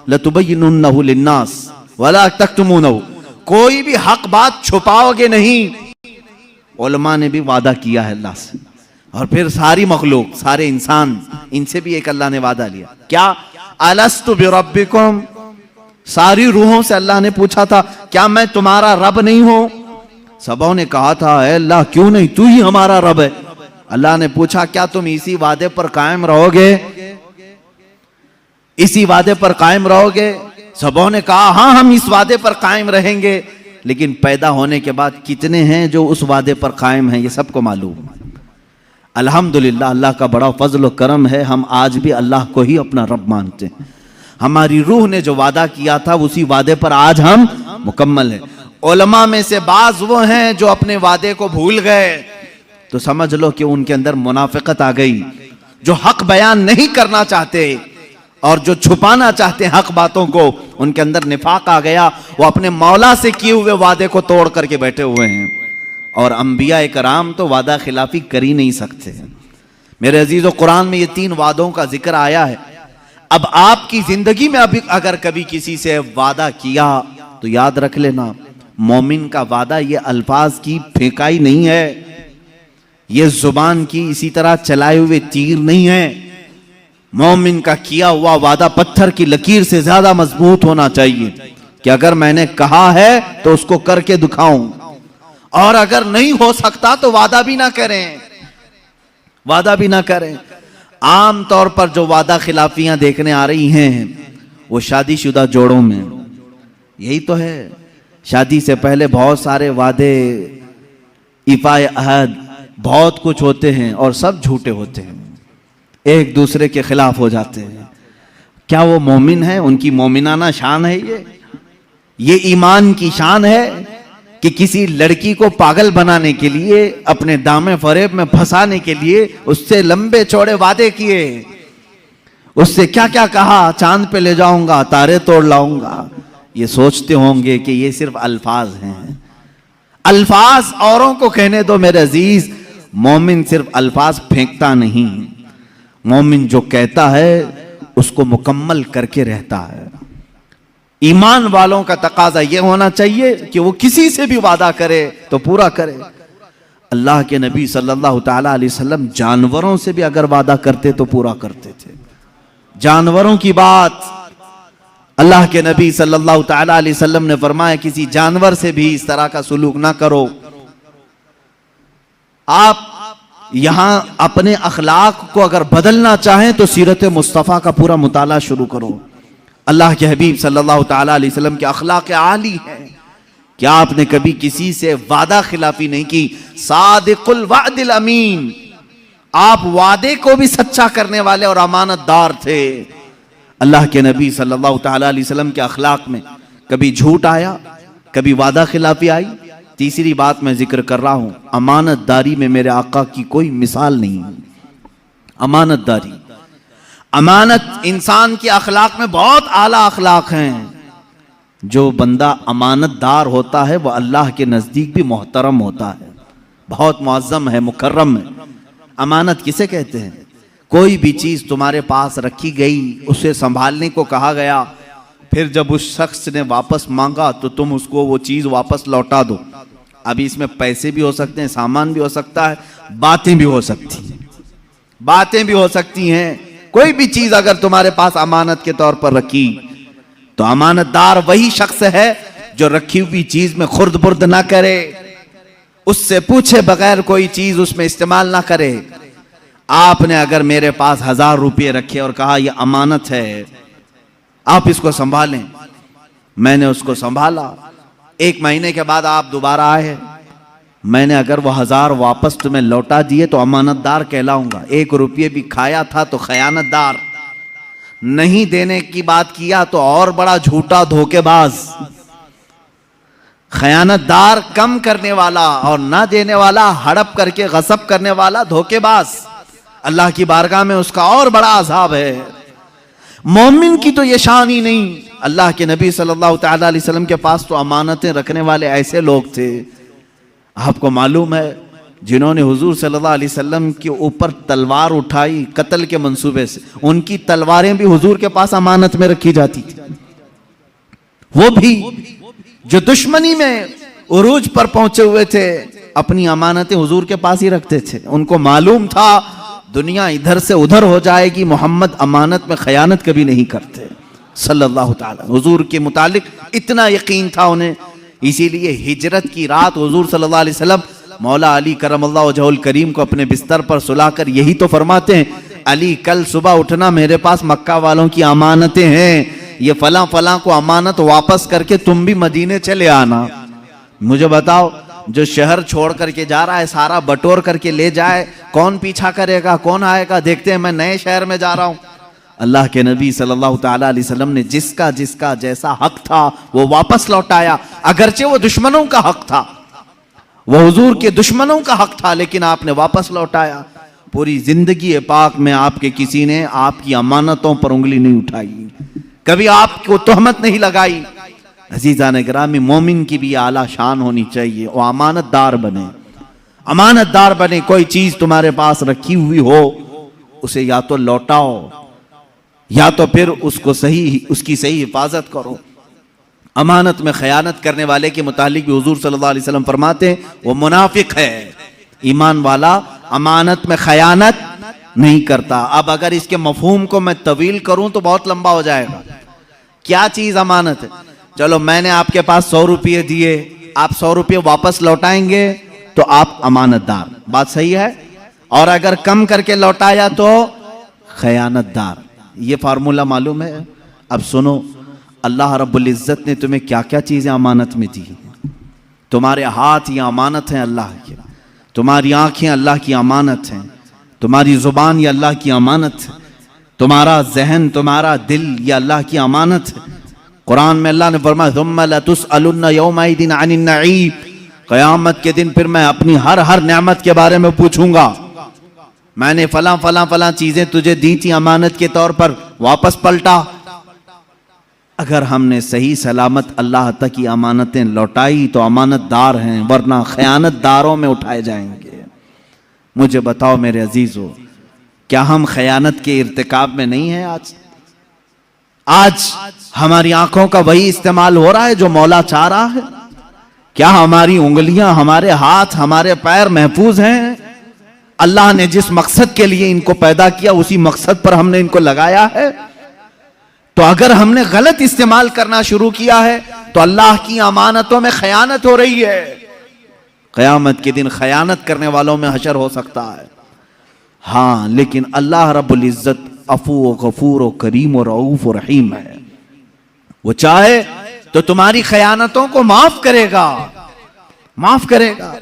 लतुबय्यिनुन्नहु लिन्नास वला तक्तुमूनहु, कोई भी हक बात छुपाओगे नहीं। उलमा ने भी वादा किया है अल्लाह से। और फिर सारी मखलूक, सारे इंसान, इनसे भी एक अल्लाह ने वादा लिया। क्या? अलस्तु बिरब्बिकुम, सारी रूहों से अल्लाह ने पूछा था क्या मैं तुम्हारा रब नहीं हूं? सबों ने कहा था ऐ अल्लाह क्यों नहीं, तू ही हमारा रब है। अल्लाह ने पूछा क्या तुम इसी वादे पर कायम रहोगे? इसी वादे पर कायम रहोगे? सबों ने कहा हाँ हम इस वादे पर कायम रहेंगे। लेकिन पैदा होने के बाद कितने हैं जो उस वादे पर कायम हैं, ये सबको मालूम। अल्हम्दुलिल्लाह, अल्लाह का बड़ा फजल और करम है, हम आज भी अल्लाह को ही अपना रब मानते हैं। हमारी रूह ने जो वादा किया था उसी वादे पर आज हम मुकम्मल हैं। उलमा में से बाज वो हैं जो अपने वादे को भूल गए, तो समझ लो कि उनके अंदर मुनाफिकत आ गई। जो हक बयान नहीं करना चाहते और जो छुपाना चाहते हैं हक बातों को, उनके अंदर निफाक आ गया। वो अपने मौला से किए हुए वादे को तोड़ करके बैठे हुए हैं। और अंबिया कराम तो वादा खिलाफी कर ही नहीं सकते। मेरे अजीजों, कुरान में ये 3 वादों का जिक्र आया है। अब आपकी जिंदगी में अभी अगर कभी किसी से वादा किया तो याद रख लेना, मोमिन का वादा ये अल्फाज की फेंकाई नहीं है, ये जुबान की इसी तरह चलाए हुए तीर नहीं है। मोमिन का किया हुआ वादा पत्थर की लकीर से ज्यादा मजबूत होना चाहिए कि अगर मैंने कहा है तो उसको करके दिखाऊं, और अगर नहीं हो सकता तो वादा भी ना करें, वादा भी ना करें। आम तौर पर जो वादा खिलाफियां देखने आ रही हैं वो शादीशुदा जोड़ों में यही तो है। शादी से पहले बहुत सारे वादे, इफ़ाए अहद, बहुत कुछ होते हैं और सब झूठे होते हैं, एक दूसरे के खिलाफ हो जाते हैं। क्या वो मोमिन है? उनकी मोमिनाना शान है ये ईमान की शान है कि किसी लड़की को पागल बनाने के लिए, अपने दामे फरेब में फंसाने के लिए उससे लंबे चौड़े वादे किए, उससे क्या क्या कहा, चांद पे ले जाऊंगा, तारे तोड़ लाऊंगा। ये सोचते होंगे कि ये सिर्फ अल्फाज हैं। अल्फाज औरों को कहने दो मेरे अजीज, मोमिन सिर्फ अल्फाज फेंकता नहीं, मोमिन जो कहता है उसको मुकम्मल करके रहता है। ईमान वालों का तकाजा यह होना चाहिए कि वो किसी से भी वादा करे तो पूरा करे। अल्लाह के नबी सल्लल्लाहु ताला अलैहि वसल्लम जानवरों से भी अगर वादा करते तो पूरा करते थे। जानवरों की बात, अल्लाह के नबी सल्लल्लाहु ताला अलैहि वसल्लम ने फरमाया किसी जानवर से भी इस तरह का सुलूक ना करो। आप यहां अपने अखलाक को अगर बदलना चाहें तो सीरत मुस्तफ़ा का पूरा मुताला शुरू करो। अल्लाह के हबीब सल्लल्लाहु ताला अलैहि वसल्लम के अखलाक आली है। क्या आपने कभी किसी से वादा खिलाफी नहीं की? सादिकुल वादिल अमीन, आप वादे को भी सच्चा करने वाले और अमानतदार थे। अल्लाह के नबी सल्लल्लाहु ताला अलैहि वसल्लम के अखलाक में कभी झूठ आया, कभी वादा खिलाफी आई। तीसरी बात मैं जिक्र कर रहा हूं, अमानतदारी में मेरे आका की कोई मिसाल नहीं। अमानतदारी, अमानत इंसान के अखलाक में बहुत आला अखलाक हैं। जो बंदा अमानतदार होता है वह अल्लाह के नज़दीक भी मोहतरम होता है, बहुत मुअज़्ज़म है, मुकर्रम है। अमानत किसे कहते हैं? कोई भी चीज़ तुम्हारे पास रखी गई, उसे संभालने को कहा गया, फिर जब उस शख्स ने वापस मांगा तो तुम उसको वो चीज़ वापस लौटा दो। अभी इसमें पैसे भी हो सकते हैं, सामान भी हो सकता है, बातें भी हो सकती हैं, बातें भी हो सकती हैं। कोई भी चीज़ अगर तुम्हारे पास अमानत के तौर पर रखी तो अमानतदार वही शख्स है जो रखी हुई चीज में खुर्द बुर्द ना करे, उससे पूछे बगैर कोई चीज उसमें इस्तेमाल ना करे। आपने अगर मेरे पास 1000 रुपये रखे और कहा यह अमानत है, आप इसको संभालें, मैंने उसको संभाला, 1 महीने के बाद आप दोबारा आए, मैंने अगर वो 1000 वापस तुम्हें लौटा दिए तो अमानतदार कहलाऊंगा। 1 रुपये भी खाया था तो खयानतदार, नहीं देने की बात किया तो और बड़ा झूठा धोखेबाज। खयानतदार, कम करने वाला और ना देने वाला, हड़प करके गसब करने वाला, धोखेबाज, अल्लाह की बारगाह में उसका और बड़ा अजाब है। मोमिन की तो ये शान ही नहीं। अल्लाह के नबी सल्लल्लाहु अलैहि वसल्लम के पास तो अमानतें रखने वाले ऐसे लोग थे, आपको मालूम है, जिन्होंने हुजूर सल्लल्लाहु अलैहि वसल्लम के ऊपर तलवार उठाई कत्ल के मंसूबे से, उनकी तलवारें भी हुजूर के पास अमानत में रखी जाती थी। वो भी जो दुश्मनी में उरूज पर पहुंचे हुए थे, अपनी अमानतें हुजूर के पास ही रखते थे। उनको मालूम था दुनिया इधर से उधर हो जाएगी, मोहम्मद अमानत में खयानत कभी नहीं करते सल्लल्लाहु ताला। हुजूर के मुतालिक इतना यकीन था उन्हें, इसीलिए हिजरत की रात हुजूर सल्लल्लाहु अलैहि वसल्लम मौला अली करमल्लाहु वजहुल करीम को अपने बिस्तर पर सुलाकर यही तो फरमाते हैं, अली कल सुबह उठना, मेरे पास मक्का वालों की अमानतें हैं, ये फला फला को अमानत वापस करके तुम भी मदीने चले आना। मुझे बताओ, जो शहर छोड़ करके जा रहा है सारा बटोर करके ले जाए, कौन पीछा करेगा, कौन आएगा? देखते हैं मैं नए शहर में जा रहा हूं। अल्लाह के नबी सल्लल्लाहु ताला अलैहि वसल्लम ने जिसका जिसका जैसा हक था वो वापस लौटाया, अगरचे वो दुश्मनों का हक था, वो हुजूर के दुश्मनों का हक था, लेकिन आपने वापस लौटाया। पूरी जिंदगी पाक में आपके किसी ने आपकी अमानतों पर उंगली नहीं उठाई, कभी आपको तोहमत नहीं लगाई। अजीज़ान गिरामी, मोमिन की भी आला शान होनी चाहिए, वो अमानतदार बने, अमानतदार बने। कोई चीज तुम्हारे पास रखी हुई हो उसे या तो लौटाओ या तो फिर उसकी सही हिफाजत करो। अमानत में खयानत करने वाले के मुतालिक भी हुजूर सल्लल्लाहु अलैहि वसल्लम फरमाते हैं वो मुनाफिक है। ईमान वाला अमानत में खयानत नहीं करता। अब अगर इसके मफहूम को मैं तवील करूं तो बहुत लंबा हो जाएगा। क्या चीज अमानत है? चलो मैंने आपके पास 100 रुपये दिए, आप 100 रुपये वापस लौटाएंगे तो आप अमानतदार, बात सही है। और अगर कम करके लौटाया तो खयानतदार। ये फार्मूला मालूम है? अब सुनो, अल्लाह रब्बुल इज्जत ने तुम्हें क्या क्या चीजें अमानत में दी। तुम्हारे हाथ ये अमानत हैं अल्लाह की, तुम्हारी आंखें अल्लाह की अमानत हैं, तुम्हारी जुबान ये अल्लाह की अमानत है, तुम्हारा जहन, तुम्हारा दिल ये अल्लाह की अमानत है। कुरान में अल्लाह ने फरमाया सुम्मा लतुसअलुन्ना यौमइदिन अनिन नईम, क़यामत के दिन फिर मैं अपनी हर नेमत के बारे में पूछूंगा। मैंने फला फला फला चीजें तुझे दी थी अमानत के तौर पर, वापस पलटा। अगर हमने सही सलामत अल्लाह तक की अमानतें लौटाई तो अमानतदार हैं, वरना खयानतदारों में उठाए जाएंगे। मुझे बताओ मेरे अजीजों, क्या हम खयानत के इर्तिकाब में नहीं हैं? आज हमारी आंखों का वही इस्तेमाल हो रहा है जो मौला चाह रहा है? क्या हमारी उंगलियां, हमारे हाथ, हमारे पैर महफूज हैं? अल्लाह ने जिस मकसद के लिए इनको पैदा किया उसी मकसद पर हमने इनको लगाया है। तो अगर हमने गलत इस्तेमाल करना शुरू किया है तो अल्लाह की अमानतों में खयानत हो रही है। क़यामत के दिन खयानत करने वालों में हशर हो सकता है। हाँ, लेकिन अल्लाह रब्बुल इज्जत अफू व गफूर व करीम व रऊफ व रहीम है। वो चाहे तो तुम्हारी खयानतों को माफ करेगा, माफ करेगा।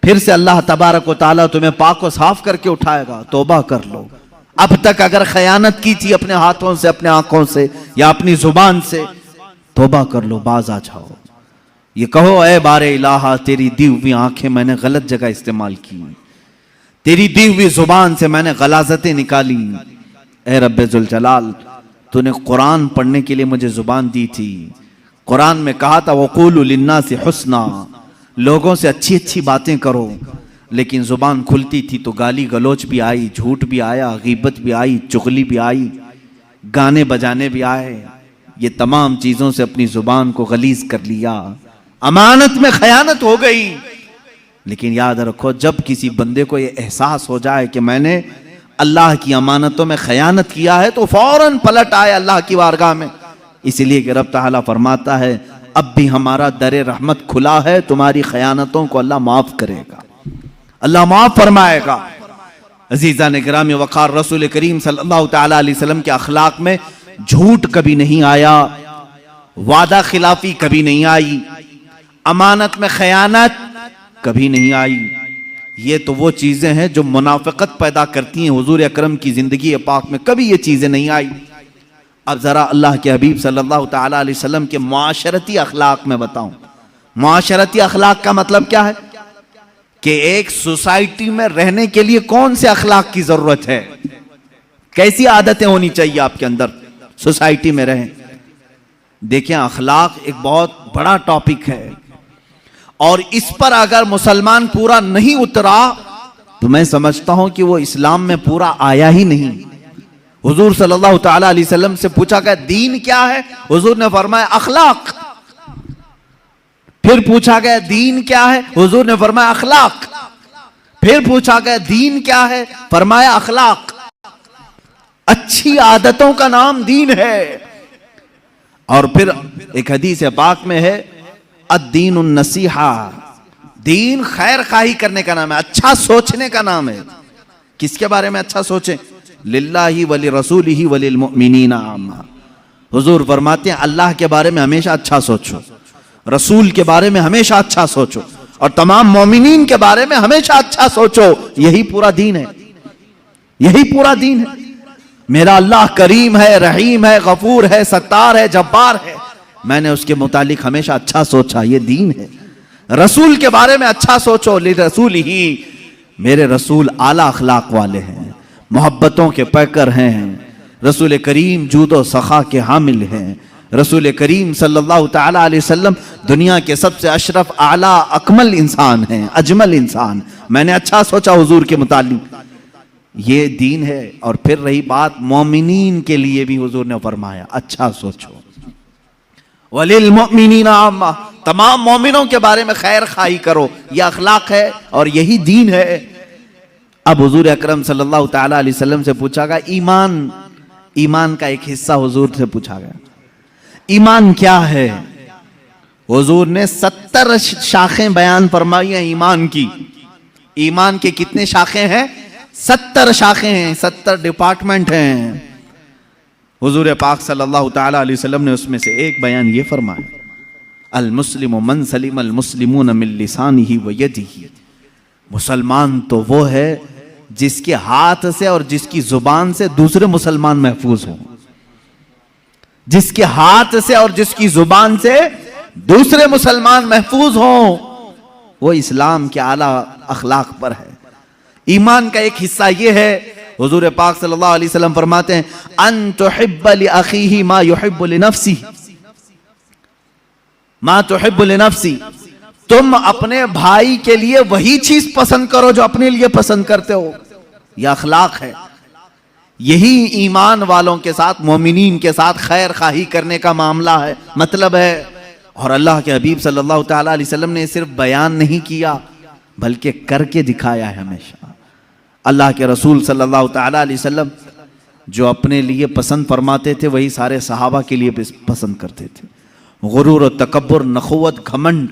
फिर से अल्लाह तबारक व तआला तुम्हें पाक व साफ करके उठाएगा। तौबा कर लो। अब तक अगर खयानत की थी अपने हाथों से, अपने आंखों से या अपनी जुबान से, तौबा कर लो, बाज आ जाओ। ये कहो ए बारे इलाहा, तेरी दी हुई आंखें मैंने गलत जगह इस्तेमाल की, तेरी दी हुई जुबान से मैंने गलाजतें निकाली। ए रब्बे जुल जलाल, तूने कुरान पढ़ने के लिए मुझे जुबान दी थी। कुरान में कहा था वक़ूलु लिन्नासि हुस्ना, लोगों से अच्छी अच्छी बातें करो, लेकिन जुबान खुलती थी तो गाली गलोच भी आई, झूठ भी आया, गीबत भी आई, चुगली भी आई, गाने बजाने भी आए। ये तमाम चीजों से अपनी जुबान को गलीज कर लिया, अमानत में खयानत हो गई। लेकिन याद रखो, जब किसी बंदे को ये एहसास हो जाए कि मैंने अल्लाह की अमानतों में खयानत किया है तो फौरन पलट आए अल्लाह की बारगाह में। इसीलिए कि रब ताला फरमाता है अब भी हमारा दरे रहमत खुला है, तुम्हारी खयानतों को अल्लाह माफ करेगा, अल्लाह माफ फरमाएगा। अजीज़ान गिरामी, वक़ार रसूल करीम सल्लल्लाहु तआला अलैहि वसल्लम के अखलाक में झूठ कभी नहीं आया, वादा खिलाफी कभी नहीं आई, अमानत में खयानत कभी नहीं आई। ये तो वो चीजें हैं जो मुनाफिकत पैदा करती हैं। हुजूर अकरम की जिंदगी पाक में कभी ये चीजें नहीं आई। अब जरा अल्लाह के हबीब सल्लल्लाहु तआला अलैहि वसल्लम के मुआशरती अखलाक में बताऊं। मुआशरती अखलाक का मतलब क्या है कि एक सोसाइटी में रहने के लिए कौन से अखलाक की जरूरत है, कैसी आदतें होनी चाहिए आपके अंदर सोसाइटी में रहें। देखिए, अखलाक एक बहुत बड़ा टॉपिक है और इस पर अगर मुसलमान पूरा नहीं उतरा तो मैं समझता हूं कि वो इस्लाम में पूरा आया ही नहीं। हुजूर सल्लल्लाहु ताला अलैहि वसल्लम से पूछा गया दीन क्या है, हुजूर ने फरमाया अखलाक। फिर पूछा गया दीन क्या है, हुजूर ने फरमाया अखलाक। फिर पूछा गया दीन क्या है, फरमाया अखलाक। अच्छी आदतों का नाम दीन है। और फिर एक हदीस पाक में है अद्दीनुन नसीहा, दीन खैर खाही करने का नाम है, अच्छा सोचने का नाम है। किसके बारे में अच्छा सोचें? लिल्लाही वली रसूलिही वलिल मुमिनीना आम्मा। हुजूर फरमाते हैं अल्लाह के बारे में हमेशा अच्छा सोचो, रसूल के बारे में हमेशा अच्छा सोचो और तमाम मोमिनीन के बारे में हमेशा अच्छा सोचो। यही पूरा दीन है, यही पूरा दीन है। मेरा अल्लाह करीम है, रहीम है, गफूर है, सत्तार है, जब्बार है, मैंने उसके मुतालिक हमेशा अच्छा सोचा, ये दीन है। रसूल के बारे में अच्छा सोचो, ले रसूल ही, मेरे रसूल आला अखलाक वाले हैं, मोहब्बतों के पैकर हैं। रसूल करीम जूदो सखा के हामिल हैं। रसूल करीम सल्लल्लाहु ताला अलैहि वसल्लम दुनिया के सबसे अशरफ आला अकमल इंसान हैं, अजमल इंसान। मैंने अच्छा सोचा हुजूर के मुतालिक, ये दीन है। और फिर रही बात मोमिनीन के लिए भी हुजूर ने फरमाया अच्छा सोचो, वलिल मुमिनीना आम्मा, तमाम मोमिनों के बारे में खैर खाई करो। यह अखलाक है और यही दीन है। अब हुजूर अकरम सल्लल्लाहु ताला अलैहि वसल्लम से पूछा गया ईमान, ईमान का एक हिस्सा हुजूर से पूछा गया, ईमान क्या है? हुजूर ने 70 शाखें बयान फरमाई हैं ईमान की। ईमान के कितने शाखें हैं? 70 शाखें हैं, 70 डिपार्टमेंट हैं। हुजूर पाक सल्लल्लाहु ताला अलैहि वसल्लम ने उसमें से एक बयान ये फरमाया, अल मुस्लिम मन सलिम अल मुस्लिमून मिन लिसानिही व यदिही। मुसलमान तो वो है जिसके हाथ से और जिसकी जुबान से दूसरे मुसलमान महफूज हो, जिसके हाथ से और जिसकी जुबान से दूसरे मुसलमान महफूज हो, वो इस्लाम के आला अखलाक पर है। ईमान का एक हिस्सा ये है, हुजूर पाक सल्लल्लाहु अलैहि वसल्लम फरमाते हैं अन तुहिब्ब लि अखीही मा युहिब्बु लि नफ्सी, मा तुहिब्बु लि नफ्सी, तुम अपने भाई के लिए वही चीज पसंद करो जो अपने लिए पसंद करते हो। यह अखलाक है। यही ईमान वालों के साथ, मोमिनीन के साथ खैर खाही करने का मामला है, मतलब है। और अल्लाह के हबीब सल्लल्लाहु ताला अलैहि वसल्लम ने सिर्फ बयान नहीं किया बल्कि करके दिखाया है हमेशा। अल्लाह के रसूल सल्लल्लाहु ताला अलैहि वसल्लम जो अपने लिए पसंद फरमाते थे वही सारे सहाबा के लिए पसंद करते थे। गुरूर, तकब्बुर, नखुवत, घमंड,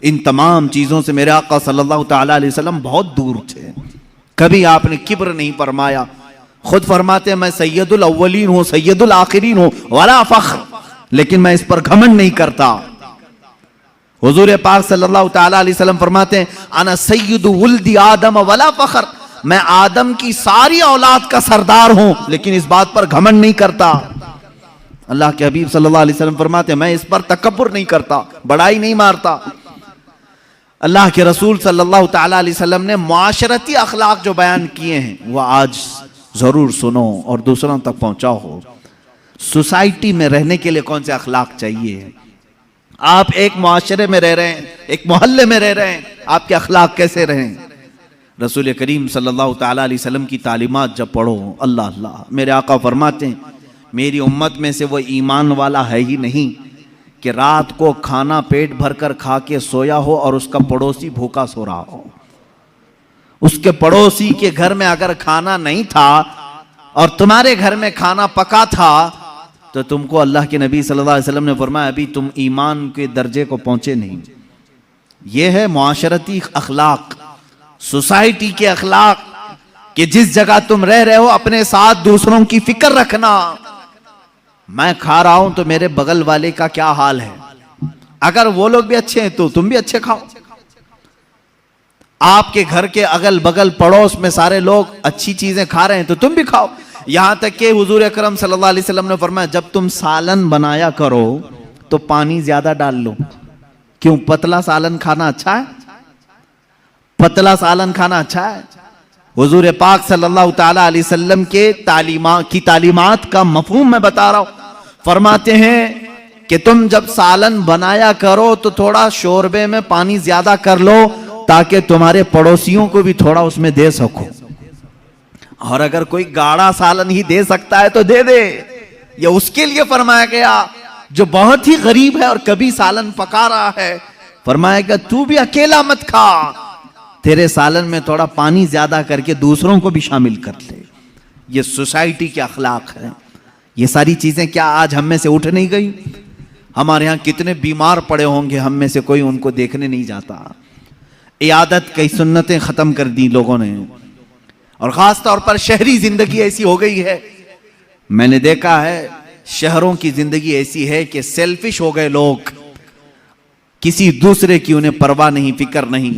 इन तमाम चीजों से मेरे आका सल्लल्लाहु ताला अलैहि वसल्लम बहुत दूर थे। कभी आपने किब्र नहीं फरमाया। खुद फरमाते हैं मैं सैयदुल अव्वलीन हूं, सैयदुल आखिरीन हूं, वला फख्र, लेकिन मैं इस पर घमंड नहीं करता। हुजूर पाक सल्लल्लाहु ताला अलैहि वसल्लम फरमाते हैं अना सैयदु वुल्दी आदम वला फख्र, मैं आदम की सारी औलाद का सरदार हूं लेकिन इस बात पर घमंड नहीं करता। अल्लाह के हबीब सल्लल्लाहु अलैहि वसल्लम फरमाते हैं मैं इस पर तकब्बुर नहीं करता, बड़ाई नहीं मारता। अल्लाह के रसूल सल्लल्लाहु ताला अलैहि वसल्लम ने मुआशरती अखलाक जो बयान किए हैं वो आज जरूर सुनो और दूसरों तक पहुंचाओ। सोसाइटी में रहने के लिए कौन से अखलाक चाहिए? आप एक मुआशरे में रह रहे हैं, एक मोहल्ले में रह रहे हैं, आपके अखलाक कैसे रहें? रसूल करीम सल्लल्लाहु ताला अलैहि वसल्लम की तालीमात जब पढ़ो, अल्लाह अल्लाह, मेरे आका फरमाते हैं मेरी उम्मत में से वो ईमान वाला है ही नहीं कि रात को खाना पेट भरकर खा के सोया हो और उसका पड़ोसी भूखा सो रहा हो। उसके पड़ोसी के घर में अगर खाना नहीं था और तुम्हारे घर में खाना पका था तो तुमको अल्लाह के नबी सल्लल्लाहु अलैहि वसल्लम ने फरमाया अभी तुम ईमान के दर्जे को पहुंचे नहीं। यह है मुआशरती अखलाक, सोसाइटी के अखलाक कि जिस जगह तुम रह रहे हो अपने साथ दूसरों की फिक्र रखना। मैं खा रहा हूं तो मेरे बगल वाले का क्या हाल है, अगर वो लोग भी अच्छे हैं तो तुम भी अच्छे खाओ। आपके घर के अगल बगल पड़ोस में सारे लोग अच्छी चीजें खा रहे हैं तो तुम भी खाओ। यहां तक कि हुजूर अकरम सल्लल्लाहु अलैहि वसल्लम ने फरमाया जब तुम सालन बनाया करो तो पानी ज्यादा डाल लो। क्यों? पतला सालन खाना अच्छा है? पतला सालन खाना अच्छा है? हुजूर पाक सल्लल्लाहु ताला अलैहि वसल्लम के तालीमात का मफहूम मैं बता रहा हूं। फरमाते हैं कि तुम जब सालन बनाया करो तो थोड़ा शोरबे में पानी ज्यादा कर लो, ताकि तुम्हारे पड़ोसियों को भी थोड़ा उसमें दे सको। और अगर कोई गाढ़ा सालन ही दे सकता है तो दे दे। ये उसके लिए फरमाया गया जो बहुत ही गरीब है और कभी सालन पका रहा है। फरमाएगा तू भी अकेला मत खा, तेरे सालन में थोड़ा पानी ज्यादा करके दूसरों को भी शामिल कर ले। ये सोसाइटी के अखलाक है। ये सारी चीजें क्या आज हम में से उठ नहीं गई? हमारे यहाँ कितने बीमार पड़े होंगे, हम में से कोई उनको देखने नहीं जाता। इयादत कई सुन्नतें खत्म कर दी लोगों ने, और खास तौर पर शहरी जिंदगी ऐसी हो गई है। मैंने देखा है शहरों की जिंदगी ऐसी है कि सेल्फिश हो गए लोग, किसी दूसरे की उन्हें परवाह नहीं, फिक्र नहीं,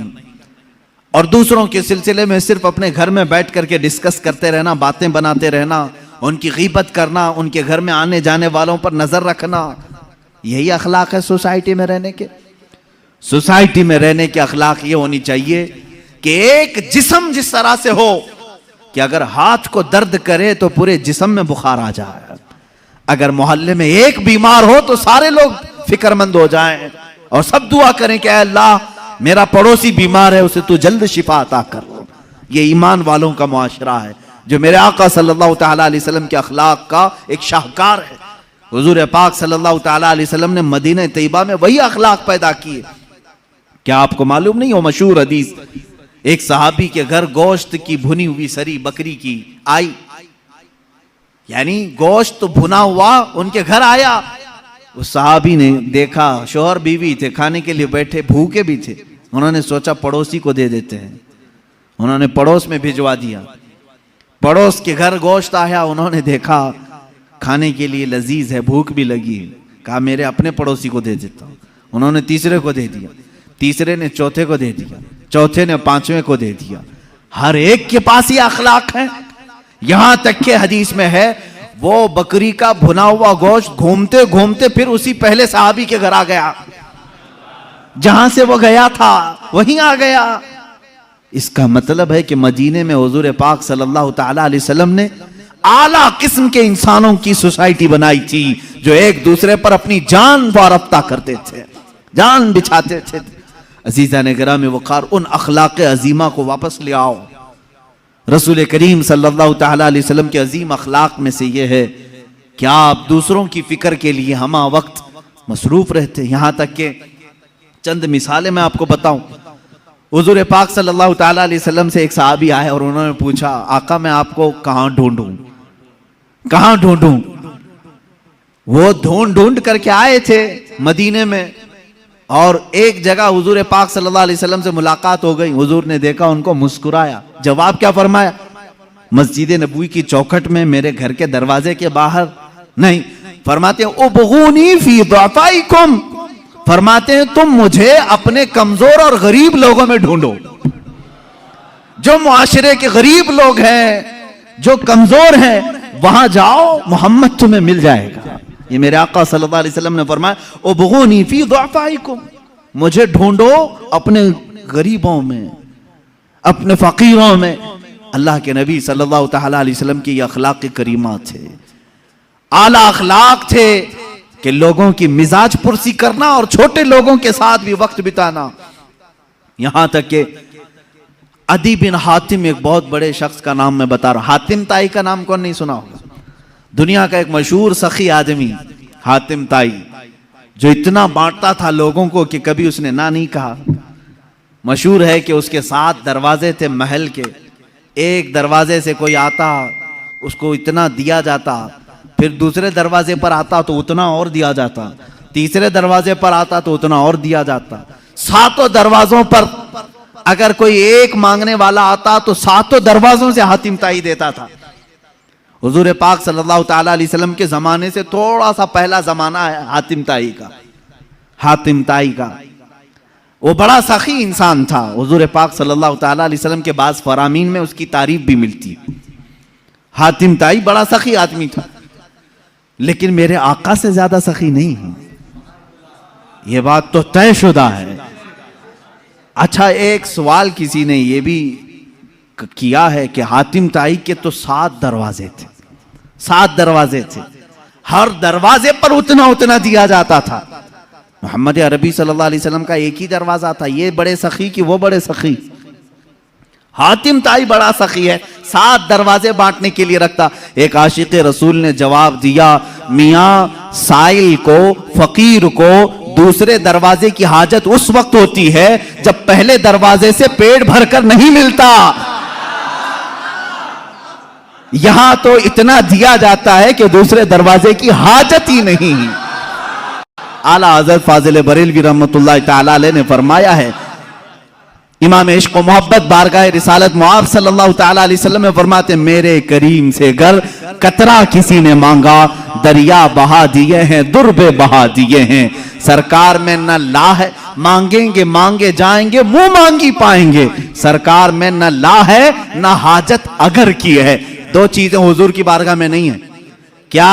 और दूसरों के सिलसिले में सिर्फ अपने घर में बैठ करके डिस्कस करते रहना, बातें बनाते रहना, उनकी गीबत करना, उनके घर में आने जाने वालों पर नजर रखना। यही अखलाक है सोसाइटी में रहने के। सोसाइटी में रहने के अखलाक ये होनी चाहिए कि एक जिस्म जिस तरह से हो कि अगर हाथ को दर्द करे तो पूरे जिस्म में बुखार आ जाए। अगर मोहल्ले में एक बीमार हो तो सारे लोग फिक्रमंद हो जाएं और सब दुआ करें कि अल्लाह मेरा पड़ोसी बीमार है, उसे तू जल्द शिफा अता कर। ये ईमान वालों का मुआशरा है जो मेरे आका सल्लल्लाहु ताला अलैहि वसल्लम के अखलाक का एक शाहकार है। हुजूर पाक सल्लल्लाहु ताला अलैहि वसल्लम ने मदीना तैयबा में वही अखलाक पैदा किए। क्या आपको मालूम नहीं हो मशहूर हदीस, एक सहाबी के घर गोश्त की भुनी हुई सरी बकरी की आई, यानी गोश्त भुना हुआ उनके घर आया। उस सहाबी ने देखा, शोहर बीवी थे, खाने के लिए बैठे, भूखे भी थे। उन्होंने सोचा पड़ोसी को दे देते हैं। उन्होंने पड़ोस में भिजवा दिया। पड़ोस के घर गोश्त आया, उन्होंने देखा खाने के लिए लजीज है, भूख भी लगी है, कहा मेरे अपने पड़ोसी को दे देता हूं। उन्होंने तीसरे को दे दिया, तीसरे ने चौथे को दे दिया, चौथे ने पांचवें को दे दिया। हर एक के पास ये अखलाक है। यहां तक के हदीस में है वो बकरी का भुना हुआ गोश्त घूमते घूमते फिर उसी पहले सहाबी के घर आ गया, जहां से वो गया था वहीं आ गया। इसका मतलब है कि मदीने में हुजूर पाक सल्लल्लाहु ताला अलैहि वसल्लम ने आला किस्म के इंसानों की सोसाइटी बनाई थी, जो एक दूसरे पर अपनी जान वारफ्ता करते थे, जान बिछाते थे। अजीजा ने गिरामी वक़ार, उन अखलाक अजीमा को वापस ले आओ। रसूल करीम सल्लल्लाहु ताला अलैहि वसल्लम के अजीम अखलाक में से ये है कि आप दूसरों की फिक्र के लिए हमा वक्त मसरूफ रहते। यहां तक के चंद मिसालें मैं आपको बताऊं। हुजूर पाक सल्लल्लाहु ताला अलैहि वसल्लम से एक सहाबी आए और उन्होंने पूछा, आका मैं आपको कहां ढूंढूं, कहां ढूंढूं? वो ढूंढ ढूंढ करके आए थे मदीने में, और एक जगह हुजूर पाक सल्लल्लाहु अलैहि वसल्लम से मुलाकात हो गई। हुजूर ने देखा उनको, मुस्कुराया। जवाब क्या फरमाया? मस्जिद नबवी की चौखट में, मेरे घर के दरवाजे के बाहर नहीं। फरमाते हैं उबगूनी फी दुआफाइकुम, फरमाते हैं तुम मुझे अपने कमजोर और गरीब लोगों में ढूंढो। जो मुआशरे के गरीब लोग हैं, जो कमजोर हैं, वहां जाओ, मोहम्मद तुम्हें मिल जाएगा। ये मेरे आका सल्लल्लाहु अलैहि वसल्लम ने फरमाया उबगूनी फी दुआफाइकुम, मुझे ढूंढो अपने गरीबों में, अपने फकीरों में। अल्लाह के नबी सल्लल्लाहु ताला अलैहि वसल्लम की ये अखलाक करीमा थे, आला अखलाक थे कि लोगों की मिजाज पुरसी करना और छोटे लोगों के साथ भी वक्त बिताना। यहां तक कि अदी बिन हातिम, एक बहुत बड़े शख्स का नाम मैं बता रहा हूं। हातिम ताई का नाम कौन नहीं सुना होगा? दुनिया का एक मशहूर सखी आदमी हातिम ताई, जो इतना बांटता था लोगों को कि कभी उसने ना नहीं कहा। मशहूर है कि उसके 7 दरवाजे थे महल के, एक दरवाजे से कोई आता उसको इतना दिया जाता, फिर दूसरे दरवाजे पर आता तो उतना और दिया जाता, तीसरे दरवाजे पर आता तो उतना और दिया जाता। 7 दरवाजों पर अगर कोई एक मांगने वाला आता तो 7 दरवाजों से हातिम ताई देता था। हुजूर पाक सल्लल्लाहु ताला अलैहि वसल्लम के जमाने से थोड़ा सा पहला जमाना है हातिम ताई का। हातिम ताई का वो बड़ा सखी इंसान था। हुजूर पाक सल्लल्लाहु ताला अलैहि वसल्लम के बाद फरामीन में उसकी तारीफ भी मिलती। हातिम ताई बड़ा सखी आदमी था, लेकिन मेरे आका से ज्यादा सखी नहीं है। ये बात तो तयशुदा है। अच्छा, एक सवाल किसी ने ये भी किया है कि हातिम ताई के तो 7 दरवाजे थे, 7 दरवाजे थे, हर दरवाजे पर उतना उतना दिया जाता था। मोहम्मद अरबी सल्लल्लाहु अलैहि वसल्लम का एक ही दरवाजा था, ये बड़े सखी कि वो बड़े सखी। हातिम ताई बड़ा सखी है, 7 दरवाजे बांटने के लिए रखता। एक आशिक रसूल ने जवाब दिया, मियाँ साइल को, फकीर को दूसरे दरवाजे की हाजत उस वक्त होती है जब पहले दरवाजे से पेट भरकर नहीं मिलता। यहां तो इतना दिया जाता है कि दूसरे दरवाजे की हाजत ही नहीं। आला हज़रत फाजिल बरेलवी रहमतुल्लाह तआला अलैह ने फरमाया है, इमाम इश्क व मोहब्बत बारगाह रिसालत मुआब सल्लल्लाहु तआला अलैहि वसल्लम में फरमाते, मेरे करीम से गर कतरा किसी ने मांगा, दरिया बहा दिए हैं, दुर्बे बहा दिए हैं। सरकार में न ला है, मांगेंगे मांगे जाएंगे, मुंह मांगी पाएंगे। सरकार में न ला है न हाजत अगर की है। 2 चीजें हुजूर की बारगाह में नहीं है। क्या?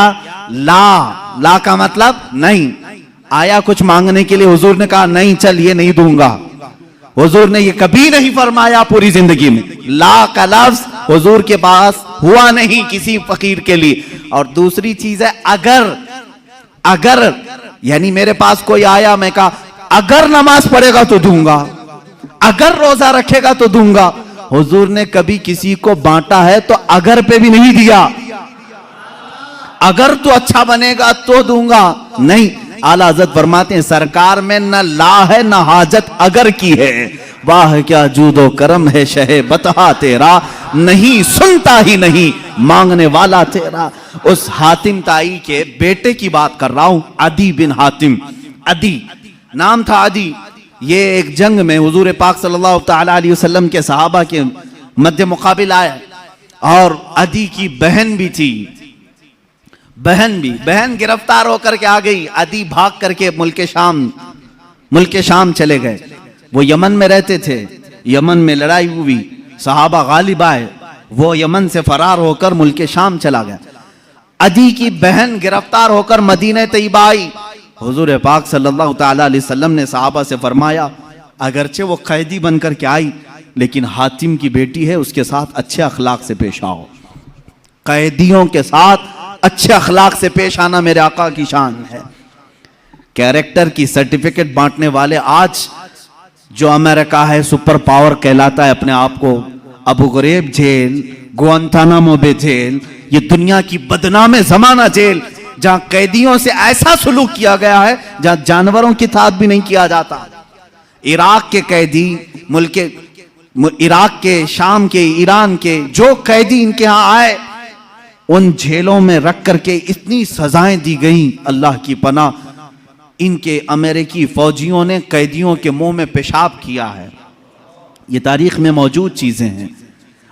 ला का मतलब नहीं। आया कुछ मांगने के लिए, हुजूर ने कहा नहीं चल ये नहीं दूंगा। हुजूर ने ये कभी नहीं फरमाया पूरी जिंदगी में। ला का लफ्ज हुजूर के पास हुआ नहीं किसी फकीर के लिए। और दूसरी चीज है अगर यानी मेरे पास कोई आया, मैं कहा अगर नमाज पढ़ेगा तो दूंगा, अगर रोजा रखेगा तो दूंगा। हुजूर ने कभी किसी को बांटा है तो अगर पे भी नहीं दिया, अगर तो अच्छा बनेगा तो दूंगा, नहीं। आला हज़रत फरमाते हैं, सरकार में न ला है न हाजत अगर की है। वाह क्या जूदो करम है शहे बता तेरा, नहीं सुनता ही नहीं मांगने वाला तेरा। उस हातिम ताई के बेटे की बात कर रहा हूं, अदी बिन हातिम। अदी नाम था, अदी। ये एक जंग में हुजूर पाक सल्लल्लाहु तआला अलैहि वसल्लम के सहाबा के मध्य मुकाबिल आया। और अदी की बहन भी थी, बहन गिरफ्तार होकर के आ गई। अदी भाग करके मुल्क शाम चले गए। वो यमन में रहते थे, यमन में लड़ाई हुई, सहाबा गालिब आए, वो यमन से फरार होकर मुल्क शाम चला गया। अदी की बहन गिरफ्तार होकर मदीने तैयबा आई। हुजूर पाक सल्लल्लाहु तआला अलैहि वसल्लम ने सहाबा से फरमाया, अगरचे वो कैदी बनकर के आई, लेकिन हातिम की बेटी है, उसके साथ अच्छे अखलाक से पेश आओ। कैदियों के साथ अच्छे अखलाक से पेश आना मेरे आका की शान है। कैरेक्टर की सर्टिफिकेट बांटने वाले आज जो अमेरिका है सुपर पावर कहलाता है अपने आप को, Abu ग़ुरैब jail, Guantanamo Bay jail, ये दुनिया की बदनाम जमाना जेल, जहां कैदियों से ऐसा सुलूक किया गया है जहां जानवरों की साथ भी नहीं किया जाता। इराक के कैदी, इराक के, शाम के, ईरान के जो कैदी इनके यहां आए, उन जेलों में रख करके इतनी सजाएं दी गई, अल्लाह की पनाह। इनके अमेरिकी फौजियों ने कैदियों के मुंह में पेशाब किया है। ये तारीख में मौजूद चीजें हैं।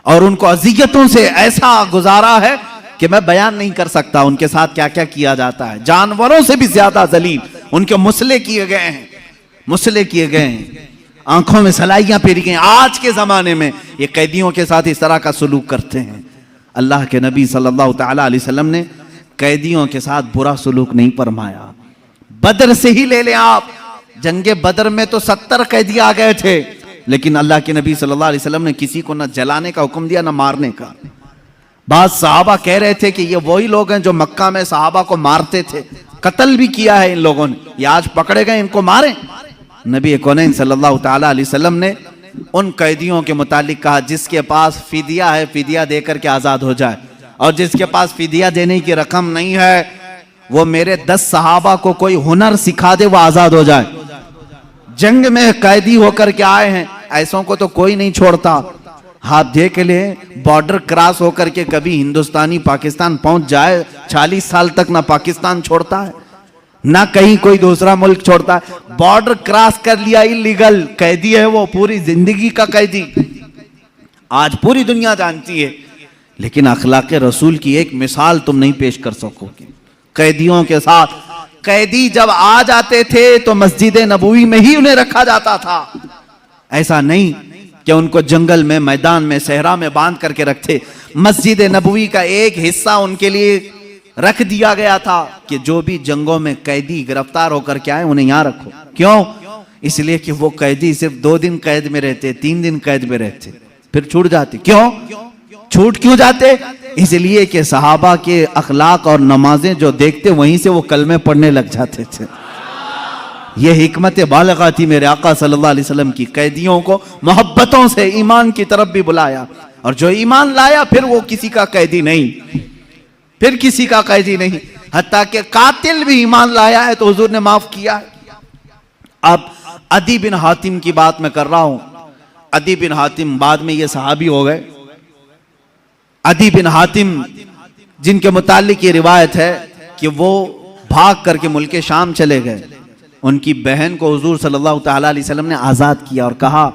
और उनको अजियतों से ऐसा गुजारा है कि मैं बयान नहीं कर सकता उनके साथ क्या क्या किया जाता है। जानवरों से भी ज्यादा जलील उनके मुसले किए गए हैं, मुसले किए गए हैं, आंखों में सलाइयां फेरी गई। आज के जमाने में ये कैदियों के साथ इस तरह का सलूक करते हैं। अल्लाह के नबी सल्लल्लाहु तआला अलैहि वसल्लम ने कैदियों के साथ बुरा सलूक नहीं फरमाया। बदर से ही ले लें आप, जंगे बदर में तो 70 कैदी आ गए थे, लेकिन अल्लाह के नबी सल्लल्लाहु अलैहि वसल्लम ने किसी को न जलाने का हुक्म दिया न मारने का। बाद सहाबा कह रहे थे कि ये वही लोग हैं जो मक्का में सहाबा को मारते थे, कत्ल भी किया है इन लोगों ने, ये आज पकड़े गए, इनको मारें। नबी कौनैन सल्लल्लाहु तआला अलैहि वसल्लम ने उन कैदियों के मुतालिक कहा, जिसके पास फिदिया है फिदिया देकर के आजाद हो जाए, और जिसके पास फिदिया देने की रकम नहीं है वो मेरे 10 सहाबा को कोई हुनर सिखा दे, वो आजाद हो जाए। जंग में कैदी होकर के आए हैं, ऐसों को तो कोई नहीं छोड़ता। आप देख ले, बॉर्डर क्रॉस होकर के कभी हिंदुस्तानी पाकिस्तान पहुंच जाए, 40 साल तक ना पाकिस्तान छोड़ता है ना कहीं कोई दूसरा मुल्क छोड़ता है। बॉर्डर क्रॉस कर लिया, इलीगल कैदी है वो, पूरी जिंदगी का कैदी। आज पूरी दुनिया जानती है, लेकिन अखलाक रसूल की एक मिसाल तुम नहीं पेश कर सकोगे। कैदियों के साथ, कैदी जब आ जाते थे तो मस्जिद नबवी में ही उन्हें रखा जाता था। ऐसा नहीं कि उनको जंगल में, मैदान में, सहरा में बांध करके रखते। मस्जिद नबवी का एक हिस्सा उनके लिए रख दिया गया था कि जो भी जंगों में कैदी गिरफ्तार होकर के आए उन्हें यहां रखो। क्यों? इसलिए कि वो कैदी सिर्फ 2 दिन कैद में रहते, 3 दिन कैद में रहते, फिर छूट जाते। क्यों छूट क्यों जाते? इसलिए कि सहाबा के अखलाक और नमाजें जो देखते वहीं से वो कलमे पढ़ने लग जाते थे। ये हिकमत बालिगा थी मेरे आका सल्लल्लाहु अलैहि वसल्लम की। कैदियों को मोहब्बतों से ईमान की तरफ भी बुलाया, और जो ईमान लाया फिर वो किसी का कैदी नहीं, फिर किसी का कैदी नहीं। हत्ता कि कातिल भी ईमान लाया है तो हुजूर ने माफ किया है। अब अदी बिन हातिम की बात मैं कर रहा हूं। अदी बिन हातिम बाद में ये सहाबी हो गए। अदी बिन हातिम जिनके मुतालिक ये रिवायत है कि वो भाग करके मुल्क शाम चले गए। उनकी बहन को हुजूर सल्लल्लाहु तआला अलैहि वसल्लम ने आज़ाद किया और कहा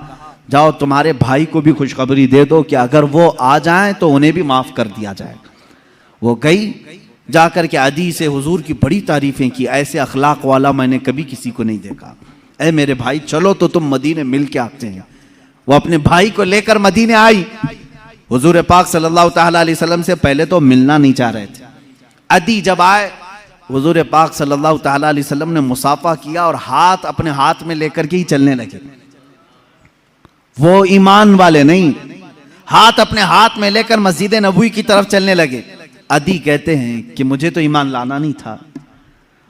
जाओ तुम्हारे भाई को भी खुशखबरी दे दो कि अगर वो आ जाएं तो उन्हें भी माफ कर दिया जाए। वो गई, जाकर के अदी से हुजूर की बड़ी तारीफें की, ऐसे अखलाक वाला मैंने कभी किसी को नहीं देखा। ऐ मेरे भाई चलो तो तुम मदीने मिल के आते हैं। वो अपने भाई को लेकर मदीने आई। हुजूर पाक सल्लल्लाहु तआला अलैहि वसल्लम से पहले तो मिलना नहीं चाह रहे थे। अदी जब आए हुजूर पाक सल्लल्लाहु तआला अलैहि वसल्लम ने मुसाफा किया और हाथ अपने हाथ में लेकर के ही चलने लगे। वो ईमान वाले नहीं, हाथ अपने हाथ में लेकर मस्जिद नबवी की तरफ चलने लगे। अदी कहते हैं कि मुझे तो ईमान लाना नहीं था,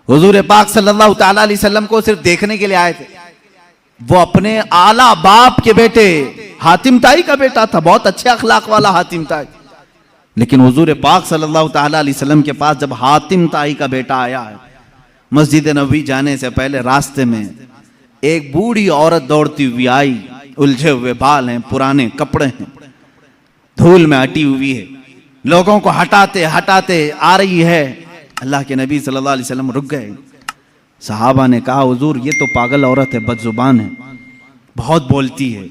हुजूर पाक सल्लल्लाहु तआला अलैहि वसल्लम को सिर्फ देखने के लिए आए थे। वो अपने आला बाप के बेटे हातिम ताई का बेटा था, बहुत अच्छे अखलाक वाला हातिम ताई। लेकिन हुजूर पाक सल्लल्लाहु तआला अलैहि वसल्लम के पास जब हातिम ताई का बेटा आया है, मस्जिद नबवी जाने से पहले रास्ते में एक बूढ़ी औरत दौड़ती हुई आई। उलझे हुए बाल हैं, पुराने कपड़े हैं, धूल में हटी हुई है, लोगों को हटाते हटाते आ रही है। अल्लाह के नबी सल्लल्लाहु अलैहि वसल्लम रुक गए। सहाबा ने कहा हुजूर ये तो पागल औरत है, बदजुबान है, बहुत बोलती है,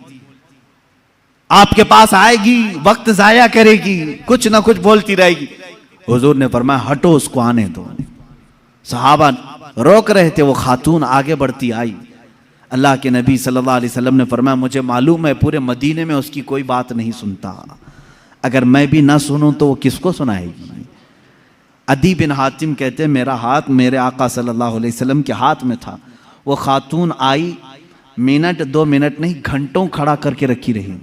आपके पास आएगी वक्त जाया करेगी, कुछ ना कुछ बोलती रहेगी। हुजूर ने फरमाया हटो उसको आने दो। सहाबा रोक रहे थे, वो खातून आगे बढ़ती आई। अल्लाह के नबी सल्लल्लाहु अलैहि वसल्लम ने फरमाया मुझे मालूम है पूरे मदीने में उसकी कोई बात नहीं सुनता, अगर मैं भी ना सुनूं तो वो किसको सुनाएगी। अदी बिन हातिम कहते हैं मेरा हाथ मेरे आका सल्लल्लाहु अलैहि वसल्लम के हाथ में था। वो खातून आई, मिनट 2 मिनट नहीं घंटों खड़ा करके रखी रही,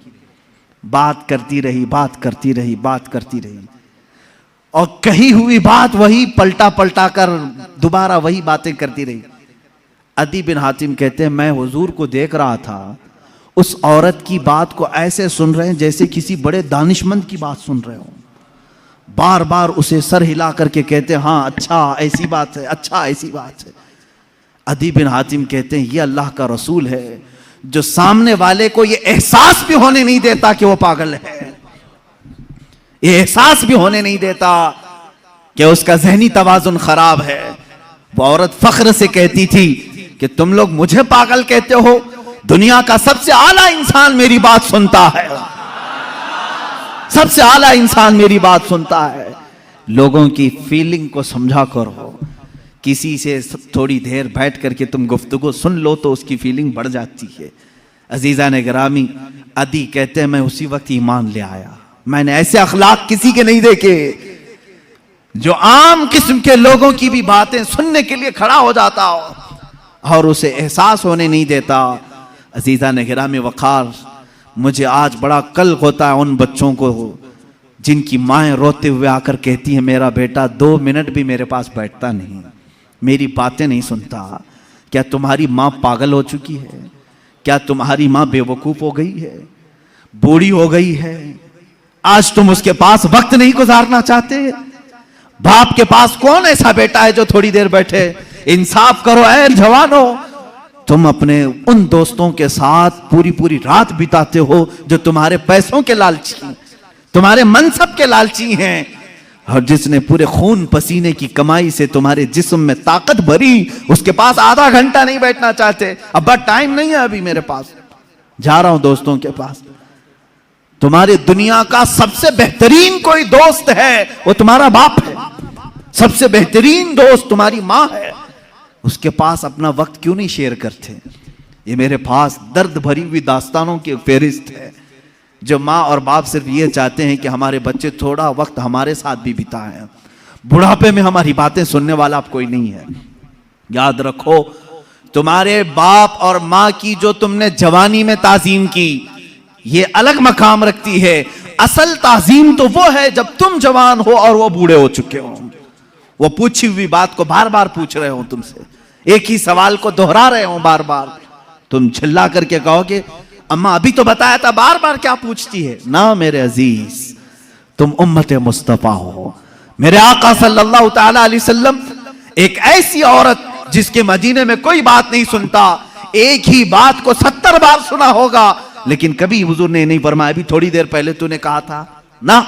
बात करती रही, बात करती रही, बात करती रही, और कही हुई बात वही पलटा पलटा कर दोबारा वही बातें करती रही। अदी बिन हातिम कहते हैं मैं हुजूर को देख रहा था, उस औरत की बात को ऐसे सुन रहे हैं जैसे किसी बड़े दानिशमंद की बात सुन रहे हो। बार बार उसे सर हिला करके कहते हैं हाँ अच्छा ऐसी बात है, अच्छा ऐसी बात है। अदी बिन हातिम कहते हैं ये अल्लाह का रसूल है जो सामने वाले को ये एहसास भी होने नहीं देता कि वो पागल है, ये एहसास भी होने नहीं देता कि उसका ज़हनी तवाज़ुन खराब है। वो औरत फख्र से कहती थी कि तुम लोग मुझे पागल कहते हो, दुनिया का सबसे आला इंसान मेरी बात सुनता है, सबसे आला इंसान मेरी बात सुनता है। लोगों की फीलिंग को समझा करो, किसी से थोड़ी देर बैठ करके तुम गुफ्तगू सुन लो तो उसकी फीलिंग बढ़ जाती है। अजीजा ने गिरामी, अदी कहते हैं मैं उसी वक्त ईमान ले आया। मैंने ऐसे अखलाक किसी के नहीं देखे जो आम किस्म के लोगों की भी बातें सुनने के लिए खड़ा हो जाता हो और उसे एहसास होने नहीं देता। अजीजा ने गिरामी वक़ार, मुझे आज बड़ा कल होता है उन बच्चों को जिनकी माएँ रोते हुए आकर कहती हैं मेरा बेटा 2 मिनट भी मेरे पास बैठता नहीं, मेरी बातें नहीं सुनता। क्या तुम्हारी माँ पागल हो चुकी है? क्या तुम्हारी माँ बेवकूफ़ हो गई है, बूढ़ी हो गई है? आज तुम उसके पास वक्त नहीं गुजारना चाहते? बाप के पास कौन ऐसा बेटा है जो थोड़ी देर बैठे? इंसाफ करो ऐ जवानो। तुम अपने उन दोस्तों के साथ पूरी पूरी रात बिताते हो जो तुम्हारे पैसों के लालची, तुम्हारे मनसब के लालची हैं, और जिसने पूरे खून पसीने की कमाई से तुम्हारे जिस्म में ताकत भरी, उसके पास आधा घंटा नहीं बैठना चाहते। अब टाइम नहीं है अभी मेरे पास, जा रहा हूं दोस्तों के पास। तुम्हारी दुनिया का सबसे बेहतरीन कोई दोस्त है वो तुम्हारा बाप है, सबसे बेहतरीन दोस्त तुम्हारी माँ है, उसके पास अपना वक्त क्यों नहीं शेयर करते? ये मेरे पास दर्द भरी हुई दास्तानों की फेरिस्त है जो माँ और बाप सिर्फ ये चाहते हैं कि हमारे बच्चे थोड़ा वक्त हमारे साथ भी बिताएं। बुढ़ापे में हमारी बातें सुनने वाला अब कोई नहीं है। याद रखो, तुम्हारे बाप और माँ की जो तुमने जवानी में ताजीम की, ये अलग मकाम रखती है। असल ताजीम तो वो है जब तुम जवान हो और वो बूढ़े हो चुके हो। वो पूछी हुई बात को बार बार पूछ रहे हो तुमसे, एक ही सवाल को दोहरा रहे हो बार बार। तुम चिल्ला करके कहोगे अम्मा अभी तो बताया था, बार बार क्या पूछती है? ना मेरे अजीज, तुम उम्मत मुस्तफा हो। मेरे आका सल्लल्लाहु ताला अलैहि वसल्लम एक ऐसी औरत जिसके मदीने में कोई बात नहीं सुनता, एक ही बात को 70 बार सुना होगा, लेकिन कभी हुजूर ने नहीं फरमाया अभी थोड़ी देर पहले तूने कहा था ना।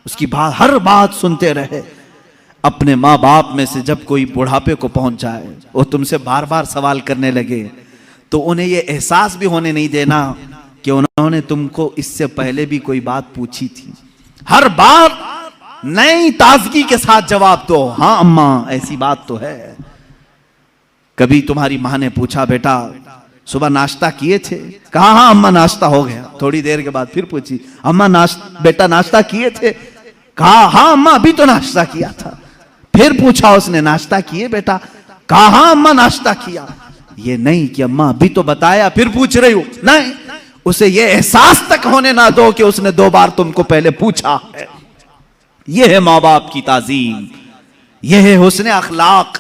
उसकी बात, हर बात सुनते रहे। अपने माँ बाप में से जब कोई बुढ़ापे को पहुंच जाए, वो तुमसे बार बार सवाल करने लगे, तो उन्हें ये एहसास भी होने नहीं देना कि उन्होंने तुमको इससे पहले भी कोई बात पूछी थी। हर बार नई ताजगी के साथ जवाब दो, हाँ अम्मा ऐसी बात तो है। कभी तुम्हारी माँ ने पूछा बेटा सुबह नाश्ता किए थे? कहा हाँ अम्मा नाश्ता हो गया। थोड़ी देर के बाद फिर पूछी अम्मा बेटा नाश्ता किए थे? कहा हाँ अम्मा अभी तो नाश्ता किया था। फिर पूछा उसने नाश्ता किए बेटा? कहा हाँ अम्मा नाश्ता किया। ये नहीं कि अम्मा अभी तो बताया फिर पूछ रही हूं, नहीं, उसे ये एहसास तक होने ना दो कि उसने 2 बार तुमको पहले पूछा है। यह है माँ बाप की ताजीम, यह है हुस्न अखलाक।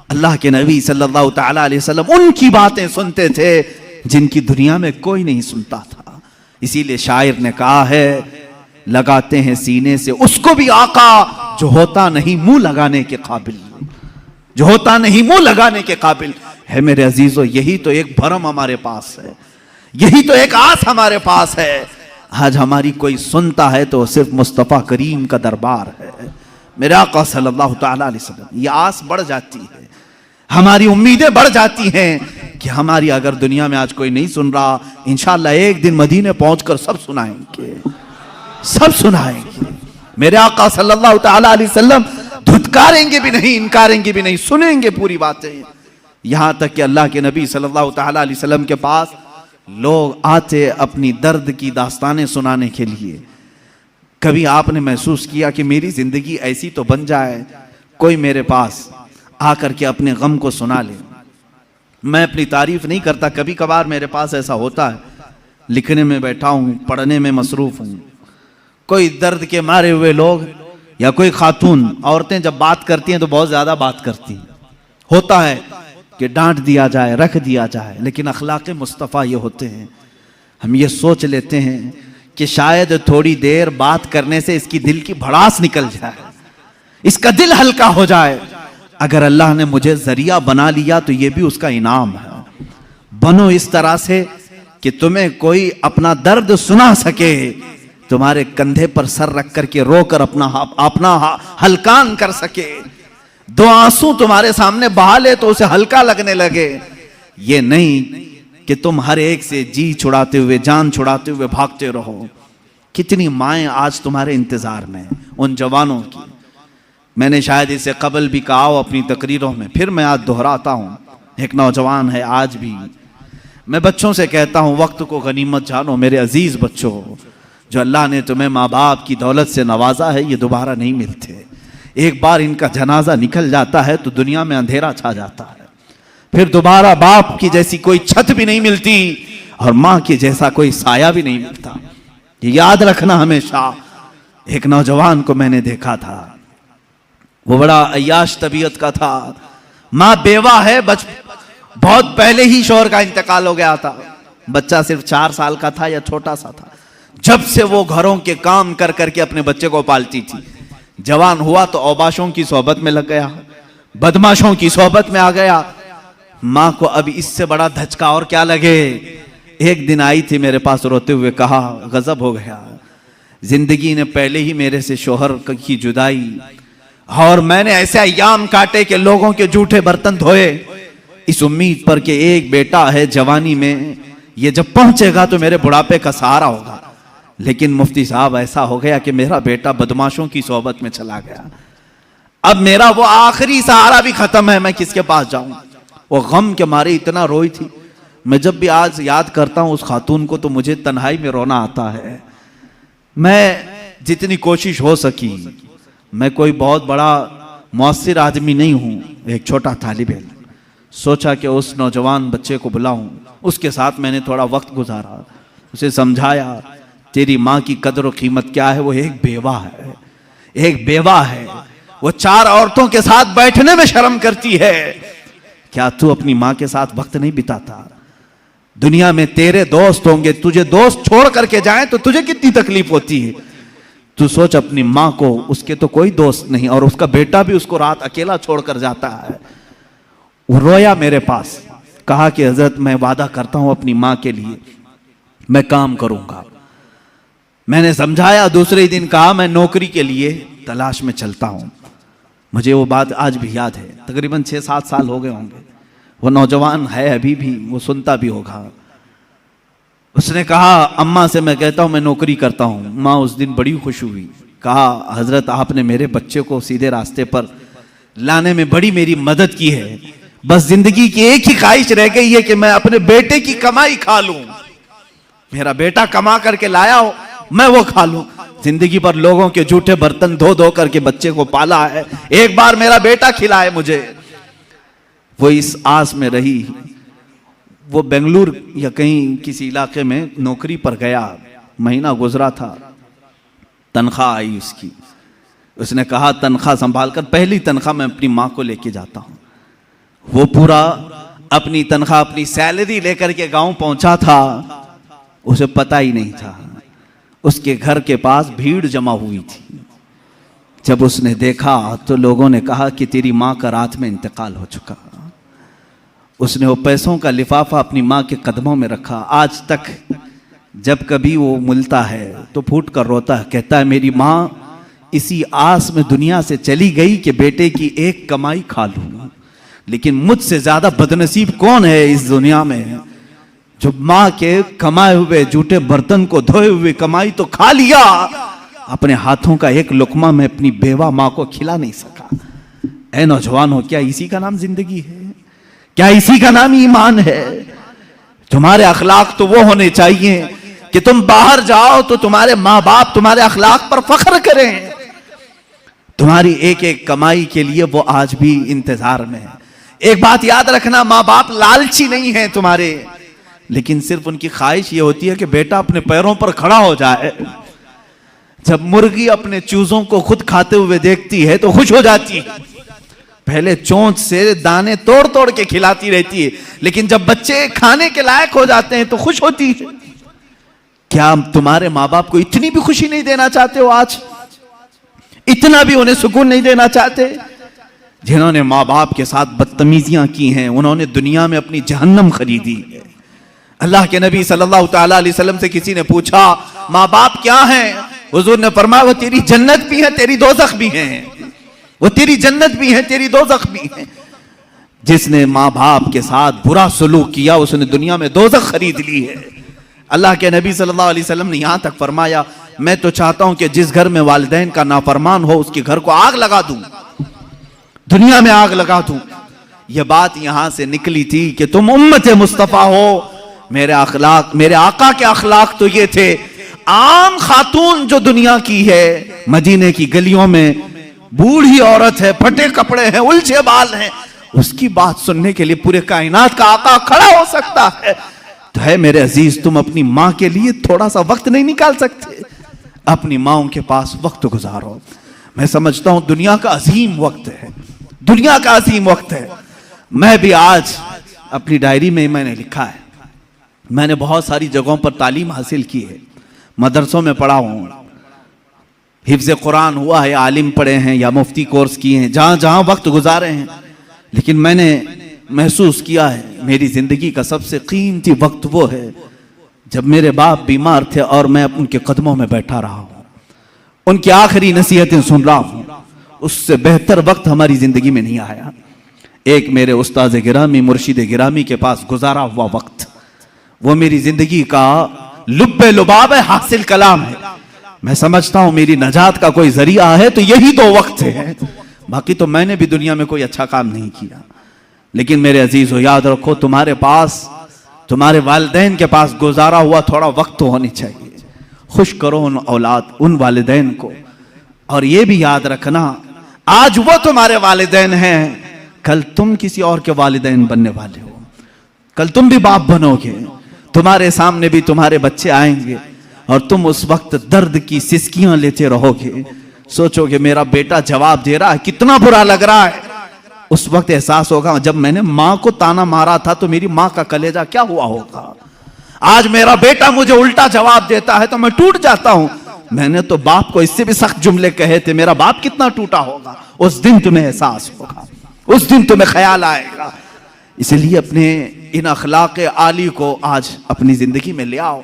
अल्लाह के नबी सल्लल्लाहु ताला अलैहि वसल्लम उनकी बातें सुनते थे जिनकी दुनिया में कोई नहीं सुनता था। इसीलिए शायर ने कहा है लगाते हैं सीने से उसको भी आका जो होता नहीं मुंह लगाने के काबिल, जो होता नहीं मुंह लगाने के काबिल है। मेरे अजीजों, यही तो एक भरम हमारे पास है, यही तो एक आस हमारे पास है। आज हमारी कोई सुनता है तो सिर्फ मुस्तफ़ा करीम का दरबार है, मेरे आका सल्लल्लाहु ताला अलैहि वसल्लम। ये आस बढ़ जाती है, हमारी उम्मीदें बढ़ जाती हैं कि हमारी अगर दुनिया में आज कोई नहीं सुन रहा, इंशाअल्लाह एक दिन मदीने पहुंचकर सब सुनाएंगे, सब सुनाएंगे। मेरे आका सल्लल्लाहु ताला अलैहि वसल्लम धुतकारेंगे भी नहीं, इनकारेंगे भी नहीं, सुनेंगे पूरी बातें। यहां तक कि अल्लाह के नबी सल्लल्लाहु ताला अलैहि वसल्लम के पास लोग आते अपनी दर्द की दास्तानें सुनाने के लिए। कभी आपने महसूस किया कि मेरी जिंदगी ऐसी तो बन जाए, कोई मेरे पास आकर के अपने गम को सुना ले? मैं अपनी तारीफ नहीं करता, कभी कभार मेरे पास ऐसा होता है, लिखने में बैठा हूं, पढ़ने में मसरूफ हूं, कोई दर्द के मारे हुए लोग या कोई खातून औरतें जब बात करती हैं तो बहुत ज्यादा बात करती हैं। होता है कि डांट दिया जाए, रख दिया जाए, लेकिन अखलाक मुस्तफ़ा ये होते हैं, हम ये सोच लेते हैं कि शायद थोड़ी देर बात करने से इसकी दिल की भड़ास निकल जाए, इसका दिल हल्का हो जाए। अगर अल्लाह ने मुझे जरिया बना लिया तो ये भी उसका इनाम है। बनो इस तरह से कि तुम्हें कोई अपना दर्द सुना सके, तुम्हारे कंधे पर सर रख करके रोकर अपना हल्कान कर सके, 2 आंसू तुम्हारे सामने बहा ले तो उसे हल्का लगने लगे। ये नहीं कि तुम हर एक से जी छुड़ाते हुए, जान छुड़ाते हुए भागते रहो। कितनी माएं आज तुम्हारे इंतजार में, उन जवानों की। मैंने शायद इससे कबल भी कहा हो अपनी तकरीरों में, फिर मैं आज दोहराता हूं। एक नौजवान है, आज भी मैं बच्चों से कहता हूं वक्त को गनीमत जानो। मेरे अजीज बच्चों, जो अल्लाह ने तुम्हें माँ बाप की दौलत से नवाजा है, ये दोबारा नहीं मिलते। एक बार इनका जनाजा निकल जाता है तो दुनिया में अंधेरा छा जाता है। फिर दोबारा बाप की जैसी कोई छत भी नहीं मिलती और माँ के जैसा कोई साया भी नहीं मिलता। ये याद रखना हमेशा। एक नौजवान को मैंने देखा था, वो बड़ा अय्याश तबीयत का था, माँ बेवा है, बहुत पहले ही शौहर का इंतकाल हो गया था। बच्चा सिर्फ 4 साल का था या छोटा सा था। जब से वो घरों के काम कर करके अपने बच्चे को पालती थी, जवान हुआ तो औबाशों की सोहबत में लग गया, बदमाशों की सोहबत में आ गया। माँ को अब इससे बड़ा धचका और क्या लगे। एक दिन आई थी मेरे पास रोते हुए, कहा गजब हो गया, जिंदगी ने पहले ही मेरे से शौहर की जुदाई, और मैंने ऐसे अय्याम काटे कि लोगों के जूठे बर्तन धोए, इस उम्मीद पर कि एक बेटा है जवानी में, ये जब पहुंचेगा तो मेरे बुढ़ापे का सहारा होगा। लेकिन मुफ्ती साहब ऐसा हो गया कि मेरा बेटा बदमाशों की सोहबत में चला गया। अब मेरा वो आखिरी सहारा भी खत्म है, मैं किसके पास जाऊं। वो गम के मारे इतना रोई थी। मैं जब भी आज याद करता हूं उस खातून को तो मुझे तन्हाई में रोना आता है। मैं जितनी कोशिश हो सकी मैं कोई बहुत बड़ा मौसर आदमी नहीं हूँ, एक छोटा तालिब इल्म। सोचा कि उस नौजवान बच्चे को बुलाऊं, उसके साथ मैंने थोड़ा वक्त गुजारा, उसे समझाया तेरी माँ की कदर और कीमत क्या है। वो एक बेवा है, एक बेवा है, वो 4 औरतों के साथ बैठने में शर्म करती है। क्या तू अपनी माँ के साथ वक्त नहीं बिताता? दुनिया में तेरे दोस्त होंगे, तुझे दोस्त छोड़ करके जाएं तो तुझे कितनी तकलीफ होती है। तू सोच अपनी माँ को, उसके तो कोई दोस्त नहीं और उसका बेटा भी उसको रात अकेला छोड़कर जाता है। वो रोया मेरे पास, कहा कि हजरत मैं वादा करता हूं अपनी माँ के लिए मैं काम करूंगा। मैंने समझाया, दूसरे दिन कहा मैं नौकरी के लिए तलाश में चलता हूं। मुझे वो बात आज भी याद है, तकरीबन 6-7 साल हो गए होंगे। वो नौजवान है अभी भी, वो सुनता भी होगा। उसने कहा अम्मा से मैं कहता हूं मैं नौकरी करता हूं। माँ उस दिन बड़ी खुश हुई, कहा हजरत आपने मेरे बच्चे को सीधे रास्ते पर लाने में बड़ी मेरी मदद की है। बस जिंदगी की एक ही ख्वाहिश रह गई है कि मैं अपने बेटे की कमाई खा लूं। मेरा बेटा कमा करके लाया हो, मैं वो खा लूं। जिंदगी भर लोगों के जूठे बर्तन धो धो करके बच्चे को पाला है, एक बार मेरा बेटा खिलाए मुझे। वो इस आस में रही। वो बेंगलुरु या कहीं किसी इलाके में नौकरी पर गया, महीना गुजरा था, तनख्वाह आई उसकी। उसने कहा तनख्वाह संभाल कर, पहली तनख्वाह मैं अपनी माँ को लेके जाता हूँ। वो पूरा अपनी तनख्वाह, अपनी सैलरी लेकर के गांव पहुंचा था। उसे पता ही नहीं था, उसके घर के पास भीड़ जमा हुई थी। जब उसने देखा तो लोगों ने कहा कि तेरी माँ का रात में इंतकाल हो चुका। उसने वो पैसों का लिफाफा अपनी माँ के कदमों में रखा। आज तक जब कभी वो मिलता है तो फूट कर रोता है, कहता है मेरी माँ इसी आस में दुनिया से चली गई कि बेटे की एक कमाई खा लूँ। लेकिन मुझसे ज्यादा बदनसीब कौन है इस दुनिया में, जो माँ के कमाए हुए जूठे बर्तन को धोए हुए कमाई तो खा लिया, अपने हाथों का एक लुकमा में अपनी बेवा माँ को खिला नहीं सका। ऐ नौजवानों, क्या इसी का नाम जिंदगी है? क्या इसी का नाम ईमान है? तुम्हारे अखलाक तो वो होने चाहिए कि तुम बाहर जाओ तो तुम्हारे माँ बाप तुम्हारे अखलाक पर फख्र करें। तुम्हारी एक एक कमाई के लिए वो आज भी इंतजार में है। एक बात याद रखना, माँ बाप लालची नहीं है तुम्हारे, लेकिन सिर्फ उनकी ख्वाहिश ये होती है कि बेटा अपने पैरों पर खड़ा हो जाए। जब मुर्गी अपने चूजों को खुद खाते हुए देखती है तो खुश हो जाती है। पहले चोंच से दाने तोड़ तोड़ के खिलाती रहती है, लेकिन जब बच्चे खाने के लायक हो जाते हैं तो खुश होती है। क्या तुम्हारे माँ बाप को इतनी भी खुशी नहीं देना चाहते हो? आज इतना भी उन्हें सुकून नहीं देना चाहते? जिन्होंने माँ बाप के साथ बदतमीजियां की हैं, उन्होंने दुनिया में अपनी जहन्नम खरीदी है। अल्लाह के नबी सल्लल्लाहु अलैहि वसल्लम से किसी ने पूछा माँ बाप क्या हैं? हुजूर ने फरमाया वो तेरी जन्नत भी है, तेरी दोज़ख भी है। वो तेरी जन्नत भी है, तेरी दोज़ख भी है। जिसने माँ बाप के साथ बुरा सलूक किया उसने दुनिया में दोज़ख खरीद ली है। अल्लाह के नबी सल्लल्लाहु अलैहि वसल्लम ने यहाँ तक फरमाया, मैं तो चाहता हूं कि जिस घर में वालिदैन का नाफरमान हो उसके घर को आग लगा दूं, दुनिया में आग लगा दूं। यह बात यहां से निकली थी कि तुम उम्मत मुस्तफा हो। मेरे अखलाक, मेरे आका के अखलाक तो ये थे। आम खातून जो दुनिया की है, मदीने की गलियों में बूढ़ी औरत है, फटे कपड़े हैं, उलझे बाल हैं, उसकी बात सुनने के लिए पूरे कायनात का आका खड़ा हो सकता है। तो है मेरे अजीज, तुम अपनी माँ के लिए थोड़ा सा वक्त नहीं निकाल सकते? अपनी माओं के पास वक्त गुजारो। मैं समझता हूं दुनिया का अजीम वक्त है, दुनिया का अजीम वक्त है। मैं भी आज अपनी डायरी में मैंने लिखा है, मैंने बहुत सारी जगहों पर तालीम हासिल की है, मदरसों में पढ़ा हूं, हिफ्ज़ कुरान हुआ है, आलिम पढ़े हैं या मुफ्ती कोर्स किए हैं, जहां जहां वक्त गुजारे हैं। लेकिन मैंने महसूस किया है मेरी जिंदगी का सबसे कीमती वक्त वो है जब मेरे बाप बीमार थे और मैं उनके कदमों में बैठा रहा हूं, उनकी आखिरी नसीहतें सुन रहा हूं। उससे बेहतर वक्त हमारी जिंदगी में नहीं आया। एक मेरे उस्ताद गिरामी, मुर्शिद गिरामी के पास गुजारा हुआ वक्त, वो मेरी जिंदगी का लुब्बे लुबाब है, हासिल कलाम है। मैं समझता हूं मेरी नजात का कोई जरिया है तो यही 2 वक्त है। बाकी तो मैंने भी दुनिया में कोई अच्छा काम नहीं किया। लेकिन मेरे अजीज हो, याद रखो, तुम्हारे पास, तुम्हारे वालिदैन के पास गुजारा हुआ थोड़ा वक्त तो होनी चाहिए। खुश करो उन औलाद, उन वालिदैन को, और ये भी याद रखना, आज वो तुम्हारे वालिदैन हैं, कल तुम किसी और के वालिदैन बनने वाले हो, कल तुम भी बाप बनोगे, तुम्हारे सामने भी तुम्हारे बच्चे आएंगे और तुम उस वक्त दर्द की सिसकियां लेते रहोगे, सोचोगे मेरा बेटा जवाब दे रहा है, कितना बुरा लग रहा है। उस वक्त एहसास होगा जब मैंने मां को ताना मारा था तो मेरी मां का कलेजा क्या हुआ होगा। आज मेरा बेटा मुझे उल्टा जवाब देता है तो मैं टूट जाता हूं, मैंने तो बाप को इससे भी सख्त जुमले कहे थे, मेरा बाप कितना टूटा होगा। उस दिन तुम्हें एहसास होगा, उस दिन तुम्हें ख्याल आएगा। इसलिए अपने इन अखलाक आली को आज अपनी जिंदगी में ले आओ।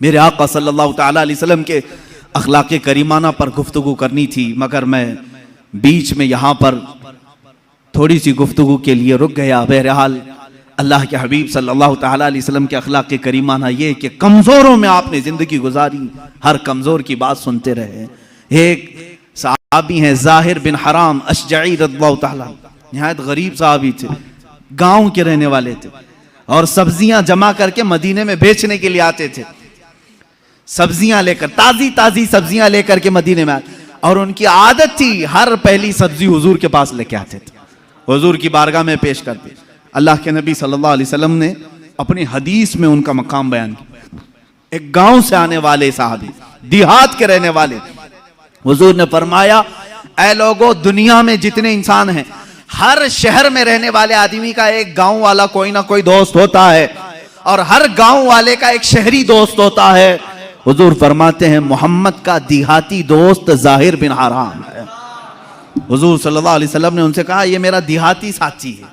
मेरे आका सल्लल्लाहु ताला अलैहि वसल्लम के अखलाक करीमाना पर गुफ्तगू करनी थी, मगर मैं बीच में यहाँ पर थोड़ी सी गुफ्तगू के लिए रुक गया। बहरहाल अल्लाह के हबीब सल्लल्लाहु ताला अलैहि वसल्लम के अखलाक करीमाना ये कि कमज़ोरों में आपने ज़िंदगी गुजारी, हर कमज़ोर की बात सुनते रहे। एक सहाबी हैं ज़ाहिर बिन हराम अशजई रज़ियल्लाहु ताला, निहायत गरीब सहाबी थे, गाँव के रहने वाले थे और सब्जियां जमा करके मदीने में बेचने के लिए आते थे। सब्जियां लेकर, ताज़ी ताज़ी सब्जियां लेकर के मदीने में आते, और उनकी आदत थी हर पहली सब्जी हुजूर के पास लेके आते थे, हुजूर की बारगाह में पेश करते। अल्लाह के नबी सल्लल्लाहु अलैहि वसल्लम ने अपनी हदीस में उनका मकाम बयान किया। एक गांव से आने वाले साहबी, देहात के रहने वाले, हुजूर ने फरमाया, ऐ लोगों, दुनिया में जितने इंसान हैं, हर शहर में रहने वाले आदमी का एक गांव वाला कोई ना कोई दोस्त होता है और हर गांव वाले का एक शहरी दोस्त होता है। हुजूर फरमाते हैं मोहम्मद का देहाती दोस्त ज़ाहिर बिन हराम है। हुजूर सल्लल्लाहु अलैहि वसल्लम ने उनसे कहा, ये मेरा देहाती साथी है,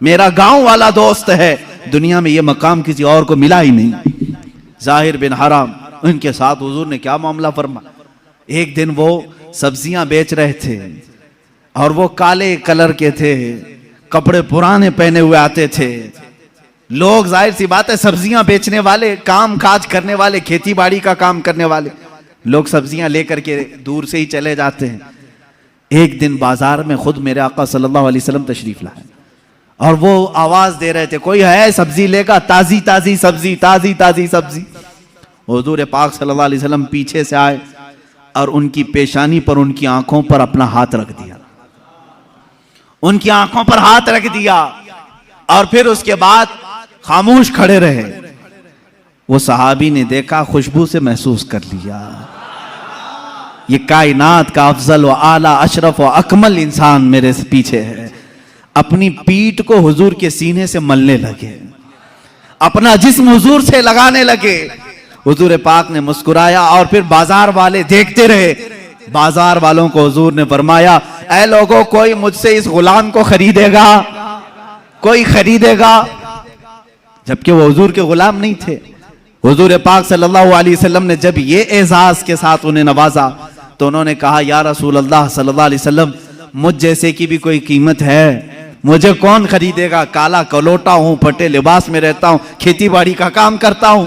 मेरा गांव वाला दोस्त है, दुनिया में ये मकाम किसी और को मिला ही नहीं। ज़ाहिर बिन हराम, उनके साथ हुजूर ने क्या मामला फरमा। एक दिन वो सब्जियां बेच रहे थे और वो काले कलर के थे, कपड़े पुराने पहने हुए आते थे। लोग, जाहिर सी बात है, सब्जियां बेचने वाले, काम काज करने वाले, खेती बाड़ी का काम करने वाले लोग सब्जियां लेकर के दूर से ही चले जाते हैं। एक दिन बाजार में खुद मेरे आका सल्लल्लाहु अलैहि वसल्लम तशरीफ लाए और वो आवाज दे रहे थे, कोई है सब्जी लेगा, ताजी ताजी सब्जी, ताजी ताजी सब्जी। हुजूर पाक सल्लल्लाहु अलैहि वसल्लम पीछे से आए और उनकी पेशानी पर, उनकी आंखों पर अपना हाथ रख दिया, उनकी आंखों पर हाथ रख दिया और फिर उसके बाद खामोश खड़े रहे। वो सहाबी ने देखा, खुशबू से महसूस कर लिया, ये कायनात का अफजल व आला अशरफ व अकमल इंसान मेरे से पीछे है। अपनी पीठ को हुजूर के सीने से मलने लगे, अपना जिस्म हुजूर से लगाने लगे। हुजूर पाक ने मुस्कुराया और फिर बाजार वाले देखते रहे। बाजार वालों को हुजूर ने फरमाया, ऐ लोगों, कोई मुझसे इस गुलाम को खरीदेगा, कोई खरीदेगा? जबकि वो हुजूर के गुलाम नहीं थे। हुजूर पाक सल्लल्लाहु अलैहि वसल्लम ने जब ये एजाज के साथ उन्हें नवाजा तो उन्होंने कहा, या रसूल अल्लाह सल्लल्लाहु अलैहि वसल्लम, मुझ जैसे की भी कोई कीमत है, मुझे कौन खरीदेगा? काला कलोटा हूं, फटे लिबास में रहता हूं, खेती बाड़ी का काम करता हूं।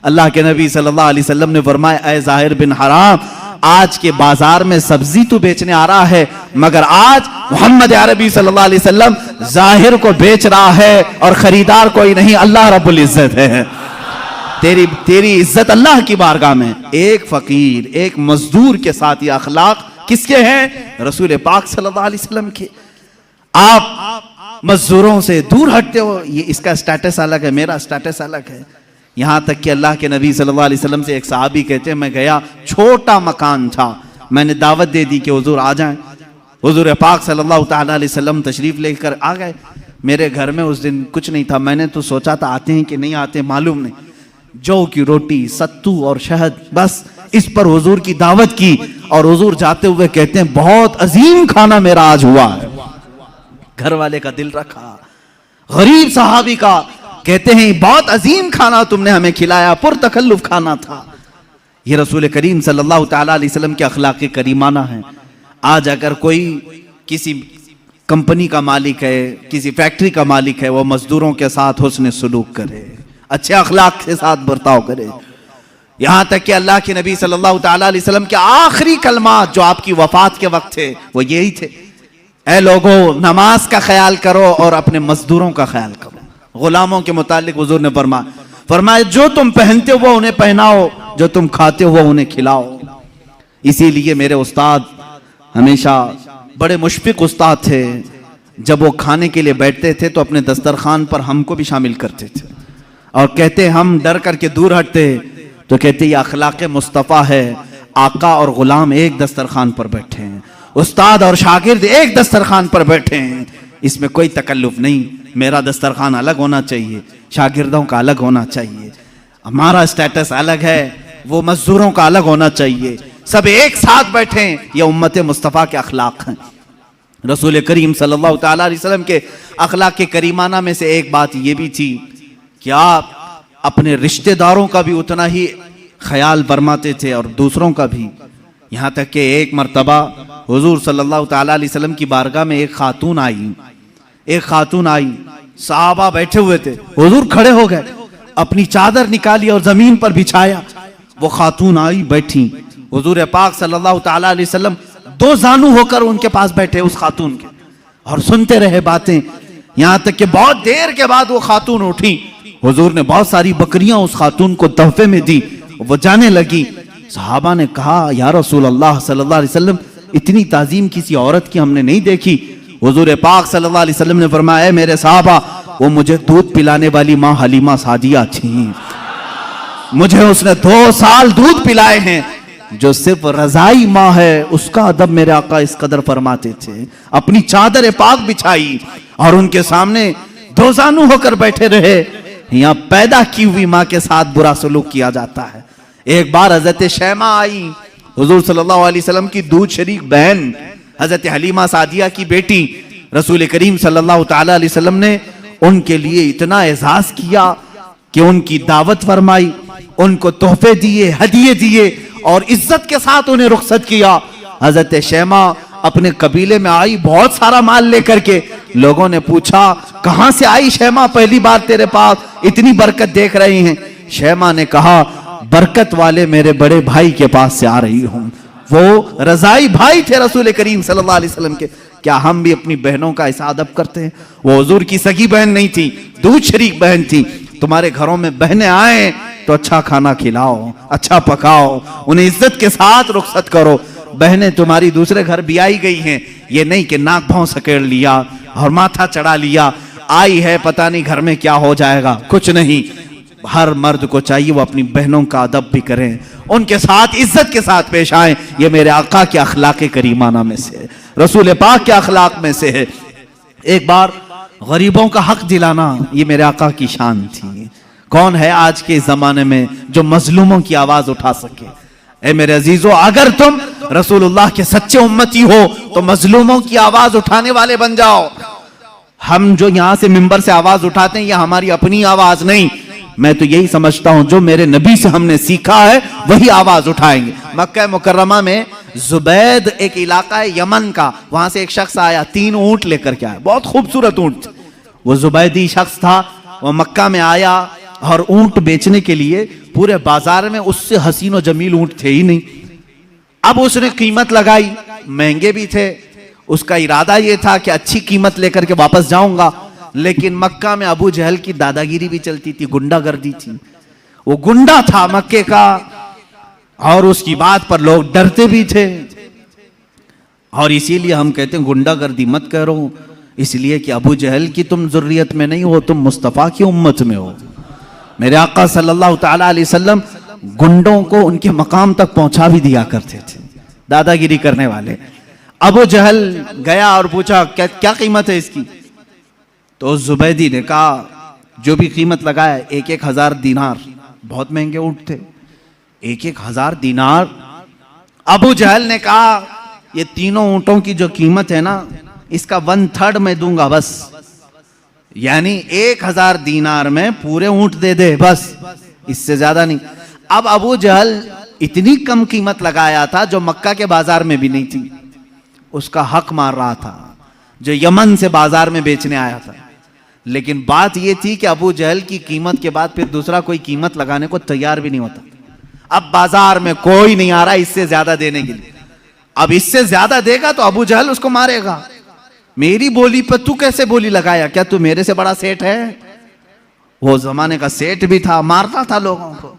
अल्लाह के नबी सल्लल्लाहु अलैहि वसल्लम ने फरमाया, ऐ ज़ाहिर बिन हराम, आज के बाजार में सब्जी तो बेचने आ रहा है, मगर आज मोहम्मद अरबी सल्लल्लाहु अलैहि वसल्लम ज़ाहिर को बेच रहा है और खरीदार कोई नहीं, अल्लाह रब्बुल इज्जत है। तेरी इज्जत अल्लाह की बारगाह में। एक फकीर, एक मजदूर के साथ ये अखलाक किसके हैं? रसूल पाक सल्लल्लाहु अलैहि वसल्लम के। आप मजदूरों से दूर हटते हो, ये इसका स्टेटस अलग है, मेरा स्टेटस अलग है। यहां तक कि अल्लाह के नबी सल्लल्लाहु अलैहि वसल्लम से एक सहाबी कहते हैं, मैं गया, छोटा मकान था, मैंने दावत दे दी कि हुजूर आ जाएं। हुजूर पाक सल्लल्लाहु ताला अलैहि वसल्लम तशरीफ लेकर आ गए। मेरे घर में उस दिन कुछ नहीं था, मैंने तो सोचा था आते हैं कि नहीं आते मालूम नहीं। जौ की रोटी, सत्तू और शहद, बस इस पर हुजूर की दावत की और हुजूर जाते हुए कहते हैं, बहुत अजीम खाना मेरा आज हुआ है। घर वाले का दिल रखा, गरीब सहाबी का, कहते हैं बहुत अजीम खाना तुमने हमें खिलाया, पुरतकल्लुफ खाना था। ये रसूल करीम सल्लल्लाहु ताला अलैहि वसल्लम के अखलाक करीमाना है। आज अगर कोई किसी कंपनी का मालिक है, किसी फैक्ट्री का मालिक है, वो मजदूरों के साथ हुस्न सुलूक करे, अच्छे अखलाक के साथ बर्ताव करे। यहां तक कि अल्लाह के नबी सल्लल्लाहु ताला अलैहि वसल्लम के आखिरी कलमात जो आपकी वफात के वक्त थे वो यही थे, ऐ लोगों, नमाज का ख्याल करो और अपने मजदूरों का ख्याल करो। गुलामों के मुतालिक हुजूर ने फरमाया, जो तुम पहनते हो वो उन्हें पहनाओ, जो तुम खाते हो वो उन्हें खिलाओ। इसीलिए मेरे उस्ताद हमेशा बड़े मुशफिक उस्ताद थे। जब वो खाने के लिए बैठते थे तो अपने दस्तरखान पर हमको भी शामिल करते थे और कहते, हम डर करके दूर हटते तो कहते ये अखलाक मुस्तफ़ा है, आका और गुलाम एक दस्तरखान पर बैठे हैं, उस्ताद और शागिर्द एक दस्तरखान पर बैठे हैं, इसमें कोई तकल्लुफ नहीं। मेरा दस्तरखान अलग होना चाहिए, शागिर्दों का अलग होना चाहिए, हमारा स्टेटस अलग है, वो मजदूरों का अलग होना चाहिए, सब एक साथ बैठे। ये उम्मत मुस्तफ़ा के अखलाक हैं। रसूल करीम सल्लल्लाहु तआला अलैहि वसल्लम के अखलाक के करीमाना में से एक बात ये भी थी कि आप अपने रिश्तेदारों का भी उतना ही ख्याल फरमाते थे और दूसरों का भी। यहाँ तक कि एक मर्तबा हुजूर सल्लल्लाहु तआला अलैहि वसल्लम की बारगाह में एक खातून आई, सहाबा बैठे हुए थे, हुजूर खड़े हो गए, अपनी चादर निकाली और जमीन पर बिछाया। वो खातून आई, बैठी, हुजूर पाक सल्लल्लाहु तआला अलैहि वसल्लम दो जानू होकर उनके पास बैठे उस खातून के और सुनते रहे बातें। यहाँ तक कि बहुत देर के बाद वो खातून उठी, हुजूर ने बहुत सारी बकरियां उस खातून को तोहफे में दी, वो जाने लगी। सहाबा ने कहा, या रसूल अल्लाह सल्लल्लाहु अलैहि वसल्लम, इतनी ताजीम किसी औरत की हमने नहीं देखी। हुजूर पाक सल्लल्लाहु अलैहि वसल्लम ने फरमाया, मेरे साहबा, वो मुझे दूध पिलाने वाली माँ हलीमा सादिया थी, मुझे उसने 2 साल दूध पिलाए हैं। जो सिर्फ रजाई माँ है उसका अदब मेरे आका इस कदर फरमाते थे। अपनी चादर पाक बिछाई और उनके सामने दो जानू होकर बैठे रहे। यहाँ पैदा की हुई माँ के साथ बुरा सलूक किया जाता है। एक बार हजरत शैमा आई, हुजूर सल्लल्लाहु अलैहि वसल्लम की दूध शरीक बहन, हजरत हलीमा सादिया की बेटी। रसूल करीम सल्लल्लाहु तआला अलैहि वसल्लम ने उनके लिए इतना एजाज किया कि उनकी दावत फरमाई, उनको तोहफे दिए, हदिये दिए और इज्जत के साथ उन्हें रुखसत किया। हजरत शैमा अपने कबीले में आई बहुत सारा माल लेकर के। लोगों ने पूछा, कहां से आई शैमा, पहली बार तेरे पास, इतनी बरकत देख रहे हैं। शैमा ने कहा, बरकत वाले मेरे बड़े भाई के पास से आ रही हूं। वो रजाई भाई थे रसूल करीम सल्लल्लाहु अलैहि वसल्लम के। क्या हम भी अपनी बहनों का ऐसा अदब करते हैं? वो हुजूर की सगी बहन नहीं थी, दूध शरीक बहन थी। तुम्हारे घरों में बहनें आए तो अच्छा खाना खिलाओ, अच्छा पकाओ, उन्हें इज्जत के साथ रुखसत करो। बहनें तुम्हारी दूसरे घर भी आई गई हैं, ये नहीं कि नाक भाव सकेड़ लिया और माथा चढ़ा लिया, आई है पता नहीं घर में क्या हो जाएगा, कुछ नहीं। हर मर्द को चाहिए वो अपनी बहनों का अदब भी करें, उनके साथ इज्जत के साथ पेश आए। ये मेरे आका के अखलाक करीमाना में से है, रसूल पाक के अखलाक में से है। एक बार गरीबों का हक दिलाना ये मेरे आका की शान थी। कौन है आज के जमाने में जो मजलूमों की आवाज उठा सके? ए मेरे अजीजों, अगर तुम रसूलुल्लाह के सच्चे उम्मती हो तो मजलूमों की आवाज उठाने वाले बन जाओ। हम जो यहां से मिंबर से आवाज उठाते हैं, यह हमारी अपनी आवाज नहीं। मैं तो यही समझता हूं जो मेरे नबी से हमने सीखा है वही आवाज उठाएंगे। मक्का मुकर्रमा में जुबैद एक इलाका है यमन का, वहां से एक शख्स आया, 3 ऊंट लेकर के आया, बहुत खूबसूरत ऊंट। वो जुबैदी शख्स था, वो मक्का में आया और ऊंट बेचने के लिए पूरे बाजार में उससे हसीन और जमील ऊंट थे ही नहीं। अब उसने कीमत लगाई, महंगे भी थे। उसका इरादा यह था कि अच्छी कीमत लेकर के वापस जाऊंगा, लेकिन मक्का में अबू जहल की दादागिरी भी चलती थी, गुंडागर्दी थी। वो गुंडा था मक्के का और उसकी बात पर लोग डरते भी थे। और इसीलिए हम कहते हैं गुंडागर्दी मत करो, इसलिए कि अबू जहल की तुम जुर्रियत में नहीं हो, तुम मुस्तफ़ा की उम्मत में हो। मेरे आका सल्लल्लाहु तआला अलैहि वसल्लम गुंडों को उनके मकाम तक पहुंचा भी दिया करते थे, दादागिरी करने वाले। अबू जहल गया और पूछा, क्या क्या कीमत है इसकी? तो जुबैदी ने कहा, जो भी कीमत लगाया 1,000 दीनार, बहुत महंगे ऊंट थे, 1,000 दीनार। अबू जहल ने कहा, ये तीनों ऊंटों की जो कीमत है ना, इसका 1/3 मैं दूंगा बस, यानी 1,000 दीनार में पूरे ऊंट दे दे बस, इससे ज्यादा नहीं। अब अबू जहल इतनी कम कीमत लगाया था जो मक्का के बाजार में भी नहीं थी, उसका हक मार रहा था जो यमन से बाजार में बेचने आया था। लेकिन बात यह थी कि अबू जहल की कीमत के बाद फिर दूसरा कोई कीमत लगाने को तैयार भी नहीं होता। अब बाजार में कोई नहीं आ रहा इससे ज्यादा देने के लिए। अब इससे ज्यादा देगा तो अबू जहल उसको मारेगा, मेरी बोली पर तू कैसे बोली लगाया, क्या तू मेरे से बड़ा सेठ है? वो जमाने का सेठ भी था, मारता था लोगों को।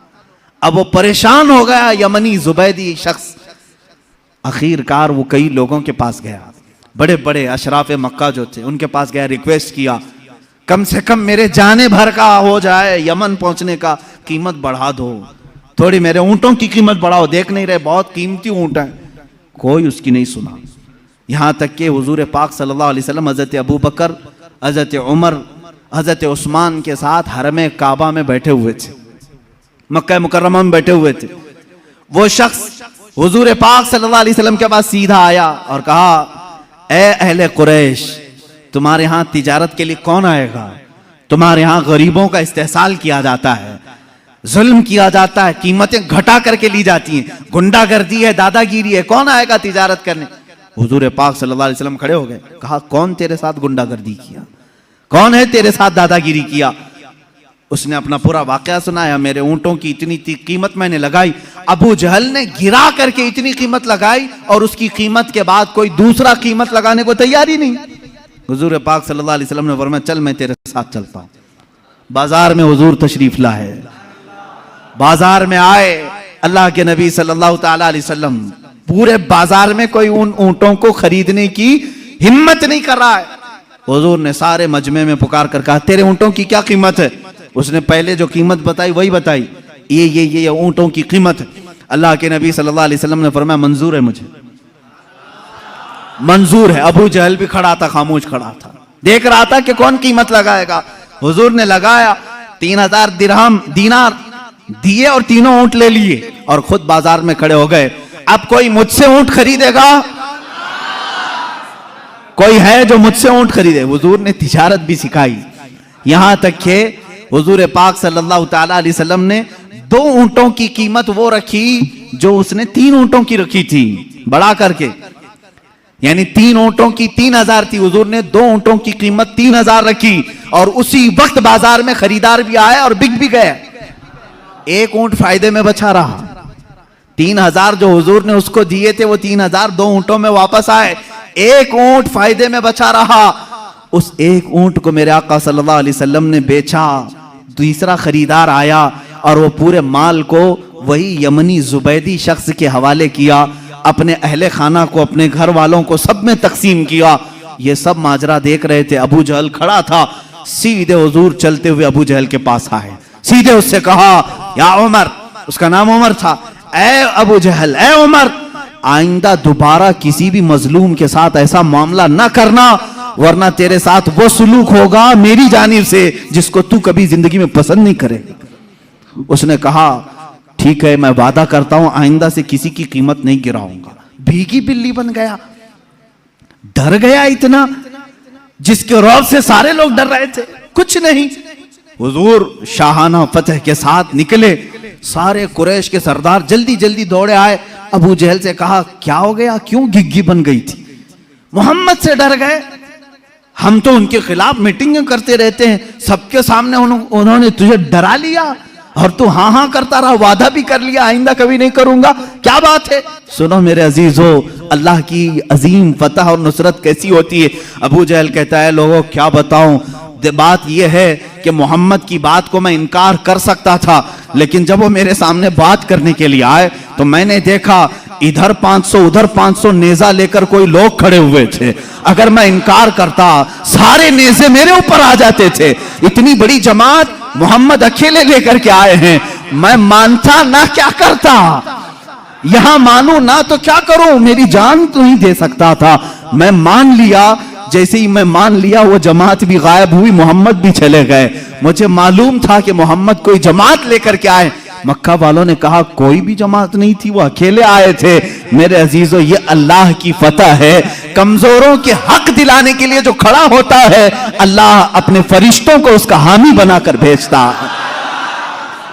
अब वो परेशान हो गया यमनी जुबैदी शख्स। आखिरकार वो कई लोगों के पास गया, बड़े बड़े अशराफ मक्का जो थे उनके पास गया, रिक्वेस्ट किया कम से कम मेरे जाने भर का हो जाए, यमन पहुंचने का कीमत बढ़ा दो, थोड़ी मेरे ऊंटों की कीमत बढ़ाओ, देख नहीं रहे बहुत कीमती ऊंट है। कोई उसकी नहीं सुना। यहां तक कि हुजूर पाक सल्लल्लाहु अलैहि वसल्लम हजरत अबू बकर, हजरत उमर, हजरत उस्मान के साथ हरम काबा में बैठे हुए थे, मक्का मुकर्रमा में बैठे हुए थे। वो शख्स हुजूर पाक सल्लल्लाहु अलैहि वसल्लम के पास सीधा आया और कहा, ए अहले कुरैश, तुम्हारे यहां तिजारत के लिए कौन आएगा? तुम्हारे यहां गरीबों का इस्तेहसाल किया जाता है, जुल्म किया जाता है, कीमतें घटा करके ली जाती हैं, गुंडागर्दी है, दादागिरी है, कौन आएगा तिजारत करने? हुजूर पाक सल्लल्लाहु अलैहि वसल्लम खड़े हो गए, कहा कौन तेरे साथ गुंडागर्दी किया, कौन है तेरे साथ दादागिरी किया? उसने अपना पूरा वाकया सुनाया, मेरे ऊंटों की इतनी कीमत मैंने लगाई, अबू जहल ने गिरा करके इतनी कीमत लगाई और उसकी कीमत के बाद कोई दूसरा कीमत लगाने को तैयार ही नहीं। हुजूर पाक सल्लल्लाहु अलैहि वसल्लम ने फरमाया, चल मैं तेरे साथ चलता हूं। बाजार में हुजूर तशरीफ लाए, बाजार में आए अल्लाह के नबी सल्लल्लाहु ताला अलैहि वसल्लम, पूरे बाजार में कोई उन ऊंटों को खरीदने की हिम्मत नहीं कर रहा है। हुजूर ने सारे मजमे में पुकार कर कहा, तेरे ऊंटों की क्या कीमत है? उसने पहले जो कीमत बताई वही बताई, ये ऊंटों की कीमत। अल्लाह के नबी सल्लल्लाहु अलैहि वसल्लम ने फरमाया, मंजूर है, मुझे मंजूर है। अबू जहल भी खड़ा था, खामोश खड़ा था, देख रहा था कि कौन कीमत लगाएगा। हुजूर ने लगाया, 3000 दिरहम दीनार दिए और तीनों ऊंट ले लिए और खुद बाजार में खड़े हो गए। अब कोई मुझसे ऊंट खरीदेगा? कोई है जो मुझसे ऊंट खरीदे? हुजूर ने तिजारत भी सिखाई, यहां तक कि हुजूर पाक सल्लल्लाहु ताला अलैहि वसल्लम ने 2 ऊंटों की कीमत वो रखी जो उसने 3 ऊंटों की रखी थी, बढ़ा करके, यानी 3 ऊंटों की 3000 थी, हुजूर ने 2 ऊंटों की कीमत 3000 रखी और उसी वक्त बाजार में खरीदार भी आए और बिक भी गए। एक ऊंट फायदे में बचा रहा, 3000 जो हुजूर ने उसको दिए थे वो 3000 2 ऊंटों में वापस आए, एक ऊंट फायदे में बचा रहा। उस एक ऊंट को मेरे आका सल्लल्लाहु अलैहि वसल्लम ने बेचा, तीसरा खरीदार आया और वो पूरे माल को वही यमनी जुबैदी शख्स के हवाले किया, अपने अहले खाना को, अपने घर वालों को सब में तकसीम किया। ये सब माजरा देख रहे थे। अबू जहल खड़ा था, सीधे हुजूर चलते हुए अबू जहल के पास आए, सीधे उससे कहा, या उमर, उसका नाम उमर था, ए अबू जहल, ए उमर, आइंदा दोबारा किसी भी मजलूम के साथ ऐसा मामला ना करना, वरना तेरे साथ वो सुलूक होगा मेरी जानिब से जिसको तू कभी जिंदगी में पसंद नहीं करेगा। उसने कहा, ठीक है, मैं वादा करता हूं आइंदा से किसी की कीमत नहीं गिराऊंगा। भीगी बिल्ली बन गया, डर गया इतना, जिसके रौब से सारे लोग डर रहे थे, कुछ नहीं। हुजूर शाहाना फतह के साथ निकले, सारे कुरैश के सरदार जल्दी जल्दी दौड़े आए। अबू जहल से कहा, क्या हो गया, क्यों घिग्गी बन गई थी? मोहम्मद से डर गए? हम तो उनके खिलाफ मीटिंगें करते रहते हैं, सबके सामने उन्होंने तुझे डरा लिया और तू हाँ हाँ करता रहा, वादा भी कर लिया आइंदा कभी नहीं करूंगा, क्या बात है? सुनो मेरे अजीजों, अल्लाह की अजीम फतह और नुसरत कैसी होती है। अबू जहल कहता है, लोगों क्या बताऊं, बात यह है कि मोहम्मद की बात को मैं इनकार कर सकता था, लेकिन जब वो मेरे सामने बात करने के लिए आए तो मैंने देखा इधर 500 उधर 500 नेजा लेकर कोई लोग खड़े हुए थे। अगर मैं इनकार करता सारे नेजे मेरे ऊपर आ जाते थे। इतनी बड़ी जमात मोहम्मद अकेले लेकर के आए हैं, मैं मानता ना क्या करता, यहां मानू ना तो क्या करूं, मेरी जान तो नहीं दे सकता था। मैं मान लिया, जैसे ही मैं मान लिया वो जमात भी गायब हुई, मोहम्मद भी चले गए। मुझे मालूम था कि मोहम्मद कोई जमात लेकर के आए। मक्का वालों ने कहा कोई भी जमात नहीं थी, वो अकेले आए थे। मेरे अजीजों, ये अल्लाह की फतह है। कमजोरों के हक दिलाने के लिए जो खड़ा होता है, अल्लाह अपने फरिश्तों को उसका हामी बनाकर भेजता है।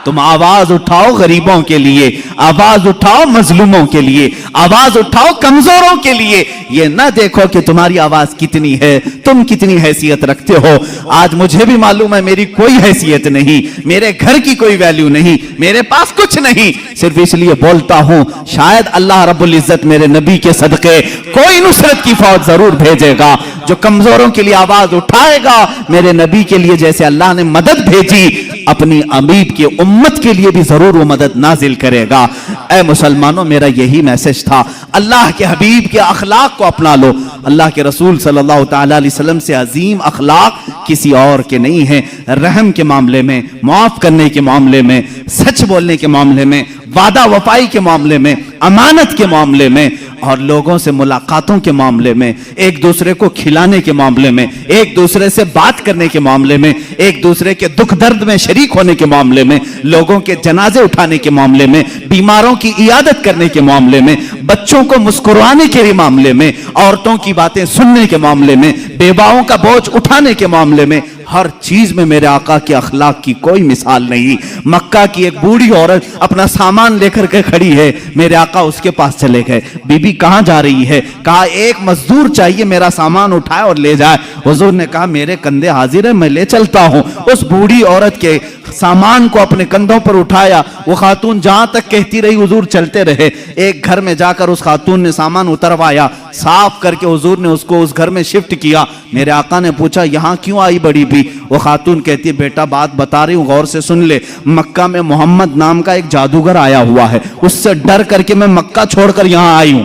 तुम आवाज उठाओ गरीबों के लिए, आवाज उठाओ मजलूमों के लिए, आवाज उठाओ कमजोरों के लिए। ये ना देखो कि तुम्हारी आवाज कितनी है, तुम कितनी हैसियत रखते हो। आज मुझे भी मालूम है मेरी कोई हैसियत नहीं, मेरे घर की कोई वैल्यू नहीं, मेरे पास कुछ नहीं, सिर्फ इसलिए बोलता हूं शायद अल्लाह रब्बुल इज्जत मेरे नबी के सदके कोई नुसरत की फौज जरूर भेजेगा जो कमजोरों के लिए आवाज उठाएगा। मेरे नबी के लिए जैसे अल्लाह ने मदद भेजी अपनी हबीब की उम्मत के लिए भी जरूर वो मदद नाजिल करेगा। ऐ मुसलमानों, मेरा यही मैसेज था, अल्लाह के हबीब के अखलाक को अपना लो। अल्लाह के रसूल सल्लल्लाहु तआला अलैहि वसल्लम से अजीम अखलाक किसी और के नहीं है। रहम के मामले में, माफ करने के मामले में, सच बोलने के मामले में, वादा वफाई के मामले में, अमानत के मामले में, और लोगों से मुलाकातों के मामले में, एक दूसरे को खिलाने के मामले में, एक दूसरे से बात करने के मामले में, एक दूसरे के दुख दर्द में शरीक होने के मामले में, लोगों के जनाजे उठाने के मामले में, बीमारों की इयादत करने के मामले में, बच्चों को मुस्कुराने के मामले में, औरतों की बातें सुनने के मामले में, बेवाओं का बोझ उठाने के मामले में, हर चीज में मेरे आका के अखलाक की कोई मिसाल नहीं। मक्का की एक बूढ़ी औरत अपना सामान लेकर के खड़ी है, मेरे आका उसके पास चले गए। बीबी कहां जा रही है? कहा एक मजदूर चाहिए, मेरा सामान उठाए और ले जाए। हुजूर ने कहा मेरे कंधे हाजिर है, मैं ले चलता हूं। उस बूढ़ी औरत के सामान को अपने कंधों पर उठाया। वो खातून जहां तक कहती रही हुजूर चलते रहे। एक घर में जाकर उस खातून ने सामान उतरवाया, साफ करके हुजूर ने उसको उस घर में शिफ्ट किया। मेरे आका ने पूछा यहां क्यों आई बड़ी भी? वो खातून कहती है बेटा बात बता रही हूं, गौर से सुन ले। मक्का में मोहम्मद नाम का एक जादूगर आया हुआ है, उससे डर करके मैं मक्का छोड़कर यहां आई हूं,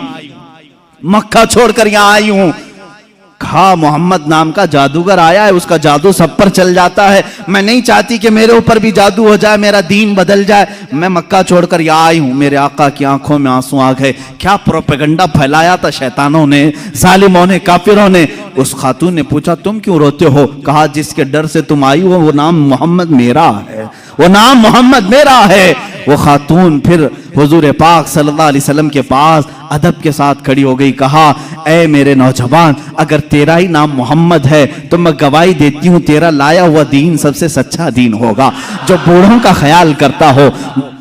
मक्का छोड़कर यहां आई हूं। कहा मोहम्मद नाम का जादूगर आया है, उसका जादू सब पर चल जाता है, मैं नहीं चाहती कि मेरे ऊपर भी जादू हो जाए, मेरा दीन बदल जाए, मैं मक्का छोड़कर यहाँ आई हूं। मेरे आका की आंखों में आंसू आ गए। क्या प्रोपेगेंडा फैलाया था शैतानों ने, जालिमों ने, काफिरों ने। उस खातून ने पूछा तुम क्यों रोते हो? कहा जिसके डर से तुम आई हो वो नाम मोहम्मद मेरा है, वो नाम मोहम्मद मेरा है। वो खातून फिर हुजूर पाक सल्लल्लाहु अलैहि वसल्लम के पास अदब के साथ खड़ी हो गई। कहा ऐ मेरे नौजवान, अगर तेरा ही नाम मोहम्मद है तो मैं गवाही देती हूँ तेरा लाया हुआ दीन सबसे सच्चा दीन होगा। जो बूढ़ों का ख्याल करता हो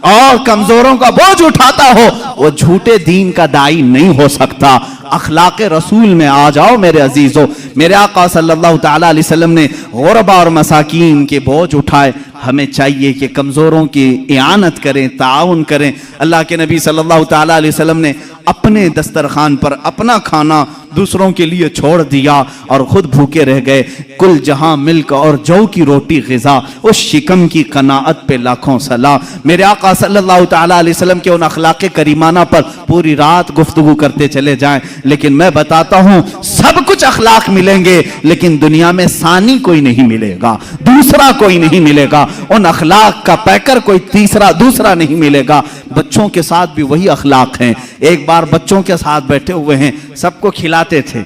और कमजोरों का बोझ उठाता हो वो झूठे दीन का दाई नहीं हो सकता। अखलाके रसूल में आ जाओ मेरे अजीजों। मेरे आका सल्लल्लाहु तआला अलैहि वसल्लम ने गुरबा और मसाकीन के बोझ उठाए। हमें चाहिए कि कमजोरों की इआनत करें, ताउन करें। अल्लाह के नबी सल्लल्लाहु तआला अलैहि वसल्लम ने अपने दस्तरखान पर अपना खाना दूसरों के लिए छोड़ दिया और खुद भूखे रह गए। कुल जहां मिल्क और जौ की रोटी ग़िज़ा, उस शिकम की कनाअत पे लाखों सलाम। मेरे आका सल्लल्लाहु तआला अलैहि वसल्लम के उन अखलाक़े करीमाना पर पूरी रात गुफ्तगू करते चले जाएं, लेकिन मैं बताता हूं सब कुछ अखलाक मिलेंगे लेकिन दुनिया में सानी कोई नहीं मिलेगा, दूसरा कोई नहीं मिलेगा। उन अखलाक का पैकर कोई तीसरा दूसरा नहीं मिलेगा। बच्चों के साथ भी वही अखलाक हैं। एक बार बच्चों के साथ बैठे हुए हैं, सबको खिलाते थे।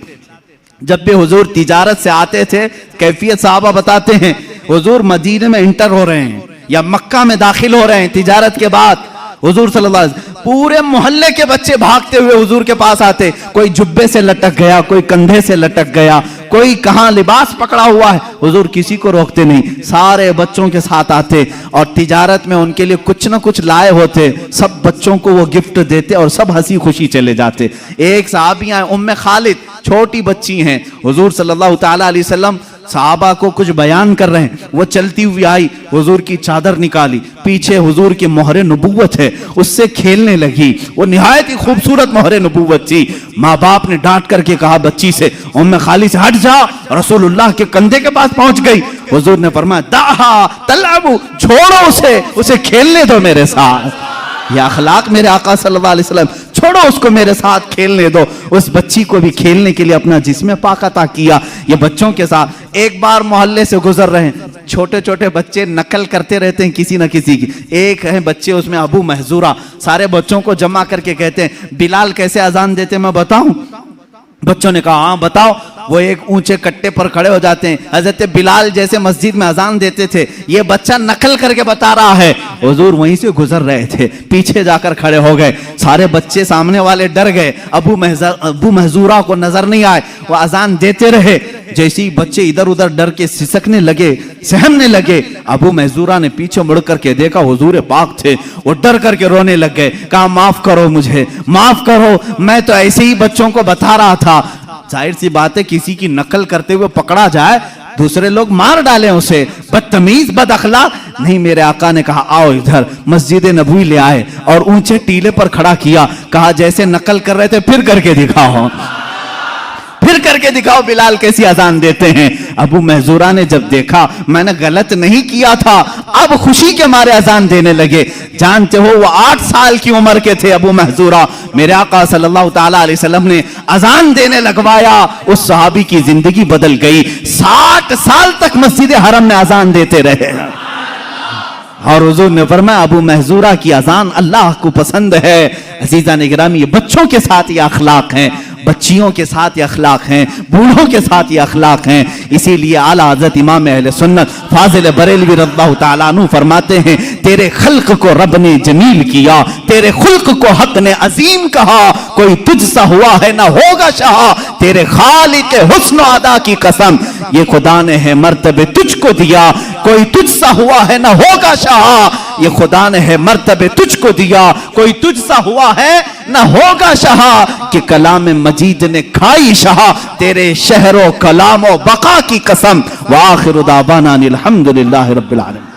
जब भी हुजूर तिजारत से आते थे, कैफियत साहबा बताते हैं, हुजूर मदीने में इंटर हो रहे हैं या मक्का में दाखिल हो रहे हैं तिजारत के बाद, हुजूर सल्लल्लाहु अलैहि वसल्लम पूरे मोहल्ले के बच्चे भागते हुए हुजूर के पास आते। कोई जुब्बे से लटक गया, कोई कंधे से लटक गया, कोई कहां लिबास पकड़ा हुआ है, हुजूर किसी को रोकते नहीं, सारे बच्चों के साथ आते और तिजारत में उनके लिए कुछ ना कुछ लाए होते, सब बच्चों को वो गिफ्ट देते और सब हंसी खुशी चले जाते। एक साहबियां हैं उम्मे खालिद, छोटी बच्ची हैं, हुजूर सल्लल्लाहु तआला अलैहि वसल्लम साहबा को कुछ बयान कर रहे हैं, वो चलती हुई आई, हुजूर की चादर निकाली, पीछे हुजूर की मोहरे नबुव्वत है, उससे खेलने लगी। वो निहायत ही खूबसूरत मोहरे नबुव्वत थी। माँ बाप ने डांट करके कहा बच्ची से, उम्मे खाली से हट जा। रसूलुल्लाह के कंधे के पास पहुंच गई। हुजूर ने फरमाया दाहा तलाबू, छोड़ो उसे खेलने दो मेरे साथ। यह अखलाक मेरे आका सल्लल्लाहु अलैहि वसल्लम, छोड़ो उसको मेरे साथ खेलने दो। उस बच्ची को भी खेलने के लिए अपना जिस्म पाक अता किया। ये बच्चों के साथ एक बार मोहल्ले से गुजर रहे हैं, छोटे छोटे बच्चे नकल करते रहते हैं किसी न किसी की। एक है बच्चे उसमें अबू महजूरा, सारे बच्चों को जमा करके कहते हैं बिलाल कैसे अजान देते मैं बताऊं? बच्चों ने कहा हाँ बताओ। वो एक ऊंचे कट्टे पर खड़े हो जाते हैं, हजरत बिलाल जैसे मस्जिद में अजान देते थे, ये बच्चा नकल करके बता रहा है। हुजूर वहीं से गुजर रहे थे, पीछे जाकर खड़े हो गए। सारे बच्चे सामने वाले डर गए, अबू महजूरा को नजर नहीं आए, वो अजान देते रहे। जैसे ही बच्चे इधर उधर डर के सिसकने लगे, सहमने लगे, अबू महजूरा ने पीछे मुड़ करके देखा हुजूर पाक थे। वो डर करके रोने लग गए, कहा माफ करो मुझे, माफ करो, मैं तो ऐसे ही बच्चों को बता रहा था। जाहिर सी बात है किसी की नकल करते हुए पकड़ा जाए, दूसरे लोग मार डालें उसे, बदतमीज बद अखलाक नहीं। मेरे आका ने कहा आओ इधर, मस्जिद नबवी ले आए और ऊंचे टीले पर खड़ा किया, कहा जैसे नकल कर रहे थे फिर करके दिखाओ, फिर करके दिखाओ बिलाल कैसी अजान देते हैं। अबू महजूरा ने जब देखा मैंने गलत नहीं किया था, अब खुशी के मारे अजान देने लगे। जानते हो वो 8 साल की उम्र के थे अबू महजूरा, मेरे आका सल्लल्लाहु ताला अलैहि वसल्लम ने अजान देने लगवाया, उस सहाबी की जिंदगी बदल गई। 60 साल तक मस्जिद हरम में अजान देते रहे और हुजूर ने फरमाया अबू महजूरा की अजान अल्लाह को पसंद है। अजीजा ने गिरामी, ये बच्चों के साथ ये अखलाक हैं, बच्चियों के साथ ये अखलाक हैं, बूढ़ों के साथ ये अखलाक हैं। इसीलिए आला हज़रत इमाम अहले सुन्नत फाजिल बरेलवी रज़ियल्लाहु ताला अन्हु फरमाते हैं, तेरे खल्क को रब ने जमील किया, तेरे खुल्क को हक ने अजीम कहा, कोई तुझसा हुआ है ना होगा शाह, तेरे खालिक हुस्न अदा की कसम, ये खुदा ने है मर्तबे तुझको दिया, कोई तुझसा हुआ है ना होगा शाह, ये खुदा ने है मर्तबे तुझको दिया, कोई तुझसा हुआ है ना होगा शाह, कि कलाम मजीद ने खाई शाह, तेरे शहरो कलामो बका की कसम। व आखिरु दावाना अनिल हम्दुलिल्लाहि रब्बिल आलमीन।